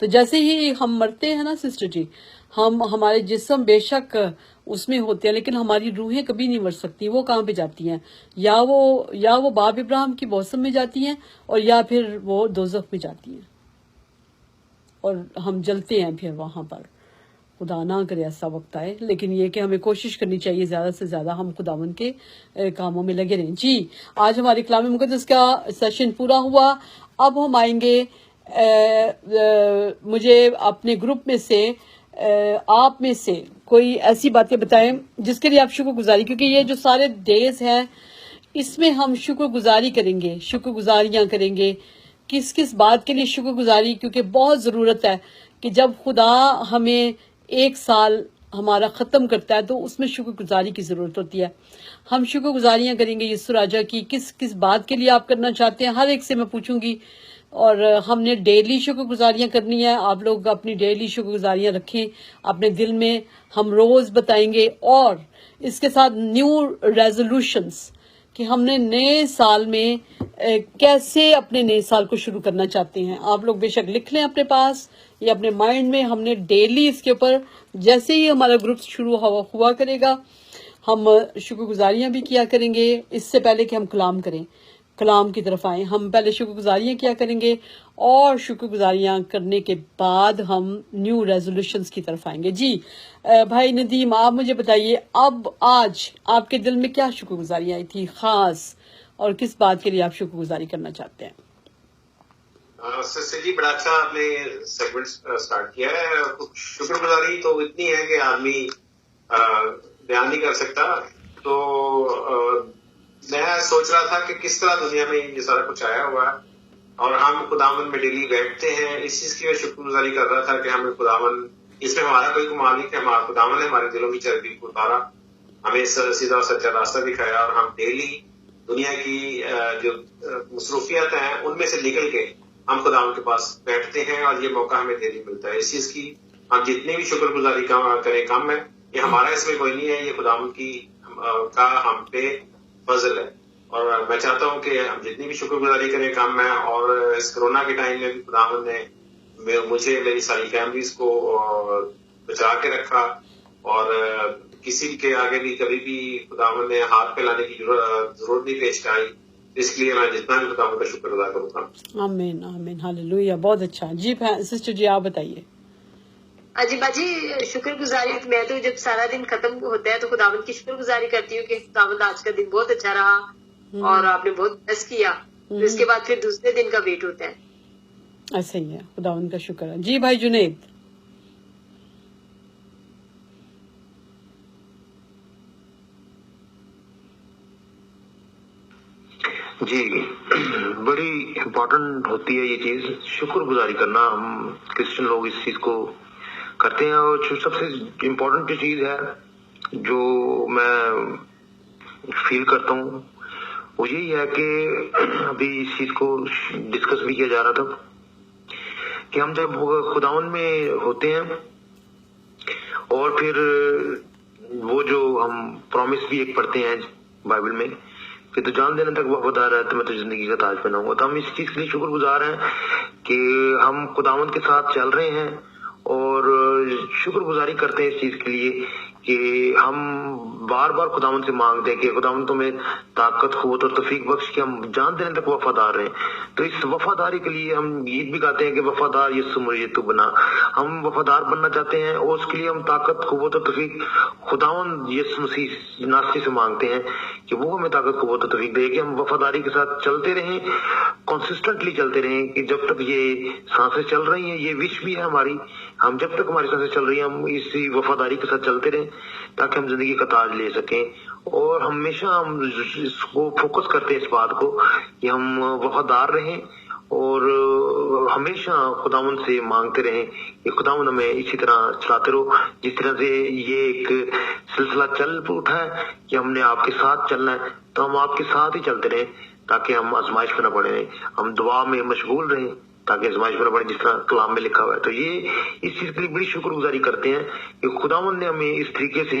تو جیسے ہی ہم مرتے ہیں نا سسٹر جی، ہمارے جسم بے شک اس میں ہوتے ہیں، لیکن ہماری روحیں کبھی نہیں مر سکتی. وہ کہاں پہ جاتی ہیں؟ یا وہ باب ابراہیم کی بوسم میں جاتی ہیں، اور یا پھر وہ دوزخ میں جاتی ہیں، اور ہم جلتے ہیں پھر وہاں پر. خدا نہ کرے ایسا وقت آئے، لیکن یہ کہ ہمیں کوشش کرنی چاہیے زیادہ سے زیادہ ہم خداوند کے کاموں میں لگے رہیں. جی، آج ہمارے کلام مقدس کا سیشن پورا ہوا. اب ہم آئیں گے، مجھے اپنے گروپ میں سے آپ میں سے کوئی ایسی باتیں بتائیں جس کے لیے آپ شکر گزاری، کیونکہ یہ جو سارے ڈیز ہیں اس میں ہم شکر گزاری کریں گے، شکر گزاریاں کریں گے. کس بات کے لیے شکر گزاری؟ کیونکہ بہت ضرورت ہے کہ جب خدا ہمیں ایک سال ہمارا ختم کرتا ہے تو اس میں شکر گزاری کی ضرورت ہوتی ہے. ہم شکر گزاریاں کریں گے یسوع راجا کی. کس بات کے لیے آپ کرنا چاہتے ہیں؟ ہر ایک سے میں پوچھوں گی. اور ہم نے ڈیلی شکر گزاریاں کرنی ہے. آپ لوگ اپنی ڈیلی شکر گزاریاں رکھیں اپنے دل میں، ہم روز بتائیں گے. اور اس کے ساتھ نیو ریزولوشنز کہ ہم نے نئے سال میں کیسے اپنے نئے سال کو شروع کرنا چاہتے ہیں. آپ لوگ بے شک لکھ لیں اپنے پاس یا اپنے مائنڈ میں. ہم نے ڈیلی اس کے اوپر جیسے ہی ہمارا گروپ شروع ہوا کرے گا ہم شکر گزاریاں بھی کیا کریں گے. اس سے پہلے کہ ہم کلام کریں، کلام کی طرف آئیں، ہم پہلے شکر گزاریاں کیا کریں گے، اور شکر گزاریاں کرنے کے بعد ہم نیو ریزولوشنز کی طرف آئیں گے. جی بھائی ندیم، آپ مجھے بتائیے اب آج آپ کے دل میں کیا شکر گزاریاں آئی تھی خاص، اور کس بات کے لیے آپ شکر گزاری کرنا چاہتے ہیں؟ سسٹر جی، بڑا اچھا آپ نے سیگمنٹ اسٹارٹ کیا ہے. شکر گزاری تو اتنی ہے کہ آدمی بیان نہیں کر سکتا. تو میں سوچ رہا تھا کہ کس طرح دنیا میں یہ سارا کچھ آیا ہوا ہے، اور ہم خداوند میں ڈیلی بیٹھتے ہیں. اس چیز کی میں شکر گزاری کر رہا تھا کہ ہمیں خداوند، اس میں ہمارا کوئی کمال نہیں کہ ہمارا خداوند نے ہمارے دلوں کی چربی کو اتارا، ہمیں سیدھا اور سچا راستہ دکھایا، اور ہم ڈیلی دنیا کی جو مصروفیات ہیں ان میں سے نکل کے ہم خداوند کے پاس بیٹھتے ہیں، اور یہ موقع ہمیں ڈیلی ملتا ہے. اس چیز کی ہم جتنی بھی شکر گزاری کریں کم ہے. یہ ہمارا اس میں کوئی نہیں ہے، یہ خداوند کی کا ہم پہ فضل ہے. اور میں چاہتا ہوں کہ ہم جتنی بھی شکر گزاری کریں کم ہے. اور اس کرونا کے ٹائم میں بھی خداوند نے مجھے، میری ساری فیملیز کو بچا کے رکھا، اور کسی کے آگے بھی کبھی بھی خداوند نے ہاتھ پھیلانے کی ضرورت نہیں پیش آئی. اس لیے میں جتنا بھی خداوند کا شکر ادا کروں گا. آمین آمین ہاللویہ. بہت اچھا. جی سسٹر جی آپ بتائیے. جی باجی، شکر گزاری میں تو جب سارا دن ختم ہوتا ہے تو خداوند کی شکر گزاری کرتی ہوں کہ خداوند آج کا دن بہت اچھا رہا اور آپ نے بہت بلیس کیا. تو اس کے بعد پھر دوسرے دن کا ویٹ ہوتا ہے. ایسا ہی ہے، خداوند کا شکر ہے. جی بھائی جنید. جی، بڑی امپورٹنٹ ہوتی ہے یہ چیز، شکر گزاری کرنا. ہم کرسچن لوگ اس چیز کو کرتے ہیں. اور سب سے امپورٹنٹ جو چیز ہے جو میں فیل کرتا ہوں وہ یہی ہے کہ ابھی اس چیز کو ڈسکس بھی کیا جا رہا تھا کہ ہم جب خداوند میں ہوتے ہیں اور پھر وہ جو ہم پرومس بھی ایک پڑھتے ہیں بائبل میں کہ تو جان دینے تک وفادار ہے تو میں تو زندگی کا تاج پہناؤں گا. تو ہم اس چیز کے لیے شکر گزار ہیں کہ ہم خداوند کے ساتھ چل رہے ہیں، اور شکر گزاری کرتے ہیں اس چیز کے لیے کہ ہم بار بار خداوند سے مانگتے ہیں کہ خداوند تمہیں طاقت، قوت اور توفیق بخش کہ ہم جان دینے تک وفادار رہیں. تو اس وفاداری کے لیے ہم گیت بھی گاتے ہیں کہ وفادار یسوع مجھے تو بنا. ہم وفادار بننا چاہتے ہیں، اور اس کے لیے ہم طاقت، قوت اور توفیق خداوند یسوع مسیح ناصری سے مانگتے ہیں کہ وہ ہمیں طاقت، قوت اور توفیق دے کہ ہم وفاداری کے ساتھ چلتے رہیں، کنسسٹنٹلی چلتے رہیں. کہ جب تک یہ سانسیں چل رہی ہیں، یہ وش بھی ہے ہماری، ہم جب تک ہماری سانسیں چل رہی ہیں ہم اسی وفاداری کے ساتھ چلتے رہیں تاکہ ہم زندگی کا تاج لے سکیں. اور ہمیشہ ہم اس کو فوکس کرتے ہیں اس بات کو کہ ہم وفادار رہیں، اور ہمیشہ خداوند سے مانگتے رہیں کہ خداوند ہمیں اسی طرح چلاتے رہو جس طرح سے یہ ایک سلسلہ چل اٹھا ہے کہ ہم نے آپ کے ساتھ چلنا ہے. تو ہم آپ کے ساتھ ہی چلتے رہیں تاکہ ہم آزمائش میں نہ پڑیں. ہم دعا میں مشغول رہیں تاکہ آزمائش میں نہ پڑیں جس طرح کلام میں لکھا ہوا ہے. تو یہ اس چیز کے لیے بڑی شکر گزاری کرتے ہیں کہ خداوند نے ہمیں اس طریقے سے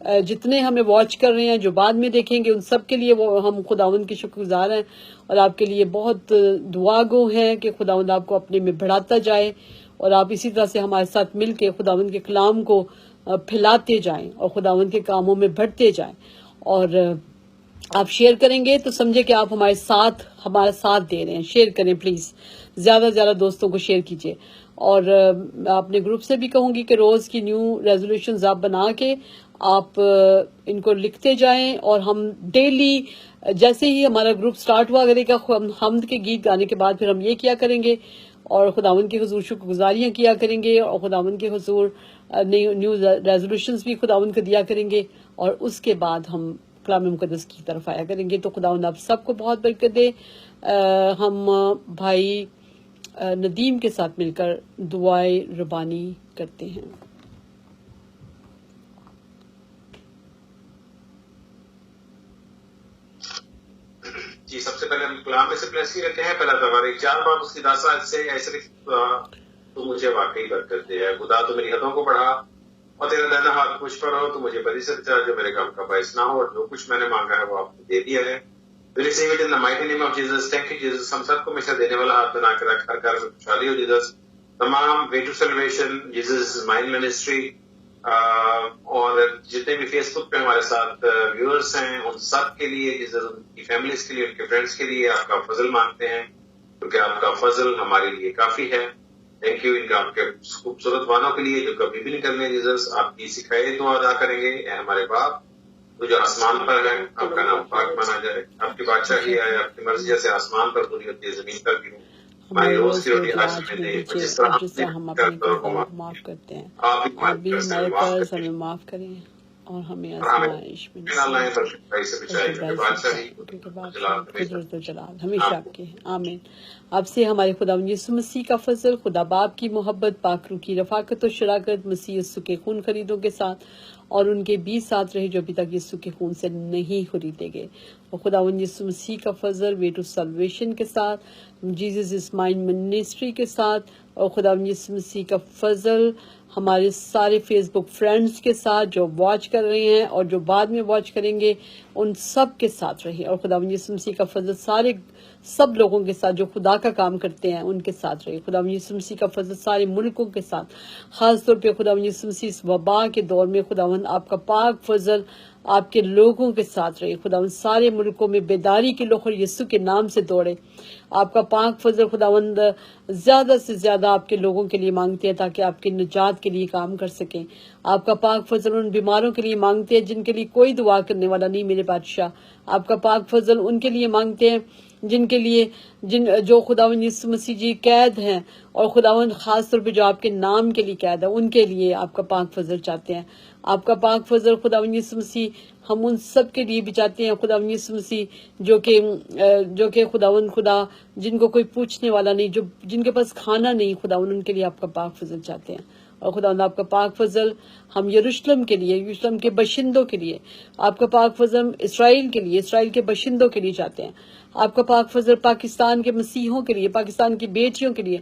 جتنے ہمیں واچ کر رہے ہیں، جو بعد میں دیکھیں گے، ان سب کے لیے وہ ہم خداوند کے شکر گزار ہیں، اور آپ کے لیے بہت دعا گو ہیں کہ خداوند آپ کو اپنے میں بڑھاتا جائے، اور آپ اسی طرح سے ہمارے ساتھ مل کے خداوند کے کلام کو پھیلاتے جائیں اور خداوند کے کاموں میں بڑھتے جائیں. اور آپ شیئر کریں گے تو سمجھے کہ آپ ہمارا ساتھ دے رہے ہیں. شیئر کریں پلیز، زیادہ سے زیادہ دوستوں کو شیئر کیجیے. اور میں اپنے گروپ سے بھی کہوں گی کہ روز کی نیو ریزولوشنز آپ بنا کے آپ ان کو لکھتے جائیں، اور ہم ڈیلی جیسے ہی ہمارا گروپ سٹارٹ ہوا کرے گا، حمد کے گیت گانے کے بعد پھر ہم یہ کیا کریں گے، اور خداوند کے حضور شکر گزاریاں کیا کریں گے، اور خداوند کے حضور نیو ریزولوشنز بھی خداوند کو دیا کریں گے، اور اس کے بعد ہم کلام مقدس کی طرف آیا کریں گے. تو خداوند آپ سب کو بہت برکت دے. ہم بھائی ندیم کے ساتھ مل کر دعائے ربانی کرتے ہیں. جی، سب سے پہلے ہم کلام میں سے بلیس کی رکھتے ہیں. پہلا تمہارے 4 بار اس کی داسا سے ایسے تو مجھے واقعی برکت دے. خدا تو میری حدوں کو بڑھا، اور تیرا دائنا ہاتھ مجھ پر ہو. تو مجھے بری سے بچا جو میرے غم کا باعث نہ ہو، اور جو کچھ میں نے مانگا ہے وہ آپ نے دے دیا ہے. Receive it in the mighty name of Jesus. Thank you Jesus. ہم سب کو ہمیشہ دینے والا ہاتھ بنا کے رکھ، ہر گھر میں خوشحالی ہو جیسس. تمام way to salvation Jesus Mind Ministry, اور جتنے بھی فیس بک پہ ہمارے ساتھ ویورز ہیں ان سب کے لیے، جیسے ان کی فیملیز کے لیے، ان کے فرینڈس کے لیے آپ کا فضل مانگتے ہیں، کیونکہ آپ کا فضل ہمارے لیے کافی ہے. تھینک یو ان کا آپ کے خوبصورت وانوں کے لیے جو کبھی بھی نہیں کرنے. جیسس آپ کی سکھائی دعا ادا کریں گے. اے ہمارے باپ تو جو آسمان پر ہے، آپ کا نام پاک مانا جائے. آپ کی بادشاہی آئے، آپ کی مرضی جیسے آسمان پر پوری ہوتی ہے زمین پر بھی ہو. ہماری روز کی روٹی آج ہمیں دے، اور جس طرح ہم اپنے قرضوں کو معاف کرتے ہیں، آپ آپ بھی ہمارے قرض ہمیں ہمیں معاف کریں، اور ہمیں آزمائش میں سے بچائے، بادشاہی قدرت و جلال ہمیشہ آپ کے ہیں. آمین. آپ سے ہمارے خدا یسوع مسیح کا فضل، خدا باپ کی محبت، پاک روح کی رفاقت و شراکت مسیح یسوع کے خون خریدوں کے ساتھ اور ان کے بھی ساتھ رہے جو ابھی تک یسوع کے خون سے نہیں خریدے گئے، اور خداوند یسوع مسیح کا فضل وے ٹو سلویشن کے ساتھ، جیزس از مائنڈ منسٹری کے ساتھ، اور خداوند یسوع مسیح کا فضل ہمارے سارے فیس بک فرینڈز کے ساتھ جو واچ کر رہے ہیں اور جو بعد میں واچ کریں گے ان سب کے ساتھ رہے، اور خداوند یسوع مسیح کا فضل سب لوگوں کے ساتھ جو خدا کا کام کرتے ہیں ان کے ساتھ رہے. خداوند یسوع مسیح کا فضل سارے ملکوں کے ساتھ، خاص طور پہ خداوند یسوع مسیح اس وبا کے دور میں خداوند آپ کا پاک فضل آپ کے لوگوں کے ساتھ رہے. خداوند سارے ملکوں میں بیداری کے لوگ یسوع کے نام سے دوڑے. آپ کا پاک فضل خداوند زیادہ سے زیادہ آپ کے لوگوں کے لیے مانگتے ہیں تاکہ آپ کی نجات کے لیے کام کر سکیں. آپ کا پاک فضل ان بیماروں کے لیے مانگتے ہیں جن کے لیے کوئی دعا کرنے والا نہیں میرے بادشاہ. آپ کا پاک فضل ان کے لیے مانگتے ہیں جن کے لیے جو خداوند یسوع مسیح جی قید ہیں، اور خداوند خاص طور پہ جو آپ کے نام کے لیے قید ہے ان کے لیے آپ کا پاک فضل چاہتے ہیں. آپ کا پاک فضل خداوند یسوع مسیح ہم ان سب کے لیے بھی چاہتے ہیں. خداوند یسوع مسیح جو کہ خداوند خدا جن کو کوئی پوچھنے والا نہیں، جن کے پاس کھانا نہیں، خداوند ان کے لیے آپ کا پاک فضل چاہتے ہیں. اور خداوند آپ کا پاک فضل ہم یروشلم کے لیے، یروشلم کے باشندوں کے لیے، آپ کا پاک فضل اسرائیل کے لیے، اسرائیل کے باشندوں کے لیے چاہتے ہیں. آپ کا پاک فضل پاکستان کے مسیحوں کے لیے، پاکستان کی بیٹیوں کے لیے،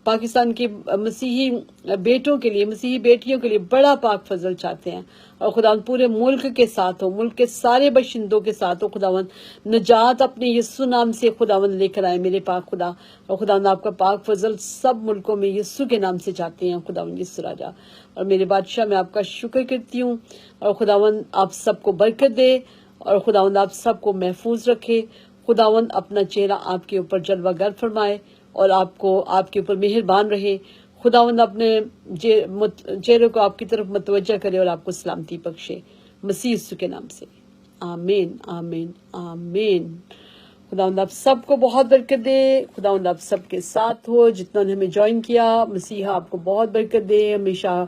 پاکستان کے مسیحی بیٹوں کے لیے، مسیحی بیٹیوں کے لیے بڑا پاک فضل چاہتے ہیں. اور خداوند پورے ملک کے ساتھ ہو، ملک کے سارے باشندوں کے ساتھ ہو. خداوند نجات اپنے یسوع نام سے خداوند لے کر آئے میرے پاک خدا. اور خداوند آپ کا پاک فضل سب ملکوں میں یسوع کے نام سے چاہتے ہیں خداوند یسوع راجا. اور میرے بادشاہ میں آپ کا شکر کرتی ہوں، اور خداوند آپ سب کو برکت دے، اور خداوند آپ سب کو محفوظ رکھے. خداوند اپنا چہرہ آپ کے اوپر جلوہ گر فرمائے اور آپ کے اوپر مہربان رہے. خداوند اپنے چہرے کو آپ کی طرف متوجہ کرے اور آپ کو سلامتی بخشے مسیح یسوع کے نام سے. آمین آمین آمین. خداوند آپ سب کو بہت برکت دے. خداوند آپ سب کے ساتھ ہو. جتنا نے ہمیں جوائن کیا، مسیحا آپ کو بہت برکت دے. ہمیشہ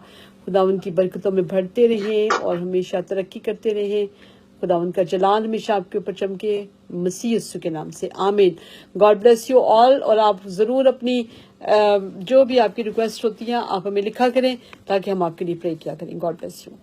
خداوند کی برکتوں میں بڑھتے رہیں اور ہمیشہ ترقی کرتے رہیں. خداوند کا جلال ہمیشہ آپ کے اوپر چمکے مسیح یسوع کے نام سے. آمین. God bless you all. اور آپ ضرور اپنی جو بھی آپ کی ریکویسٹ ہوتی ہیں آپ ہمیں لکھا کریں تاکہ ہم آپ کے لیے پرے کیا کریں. God bless you.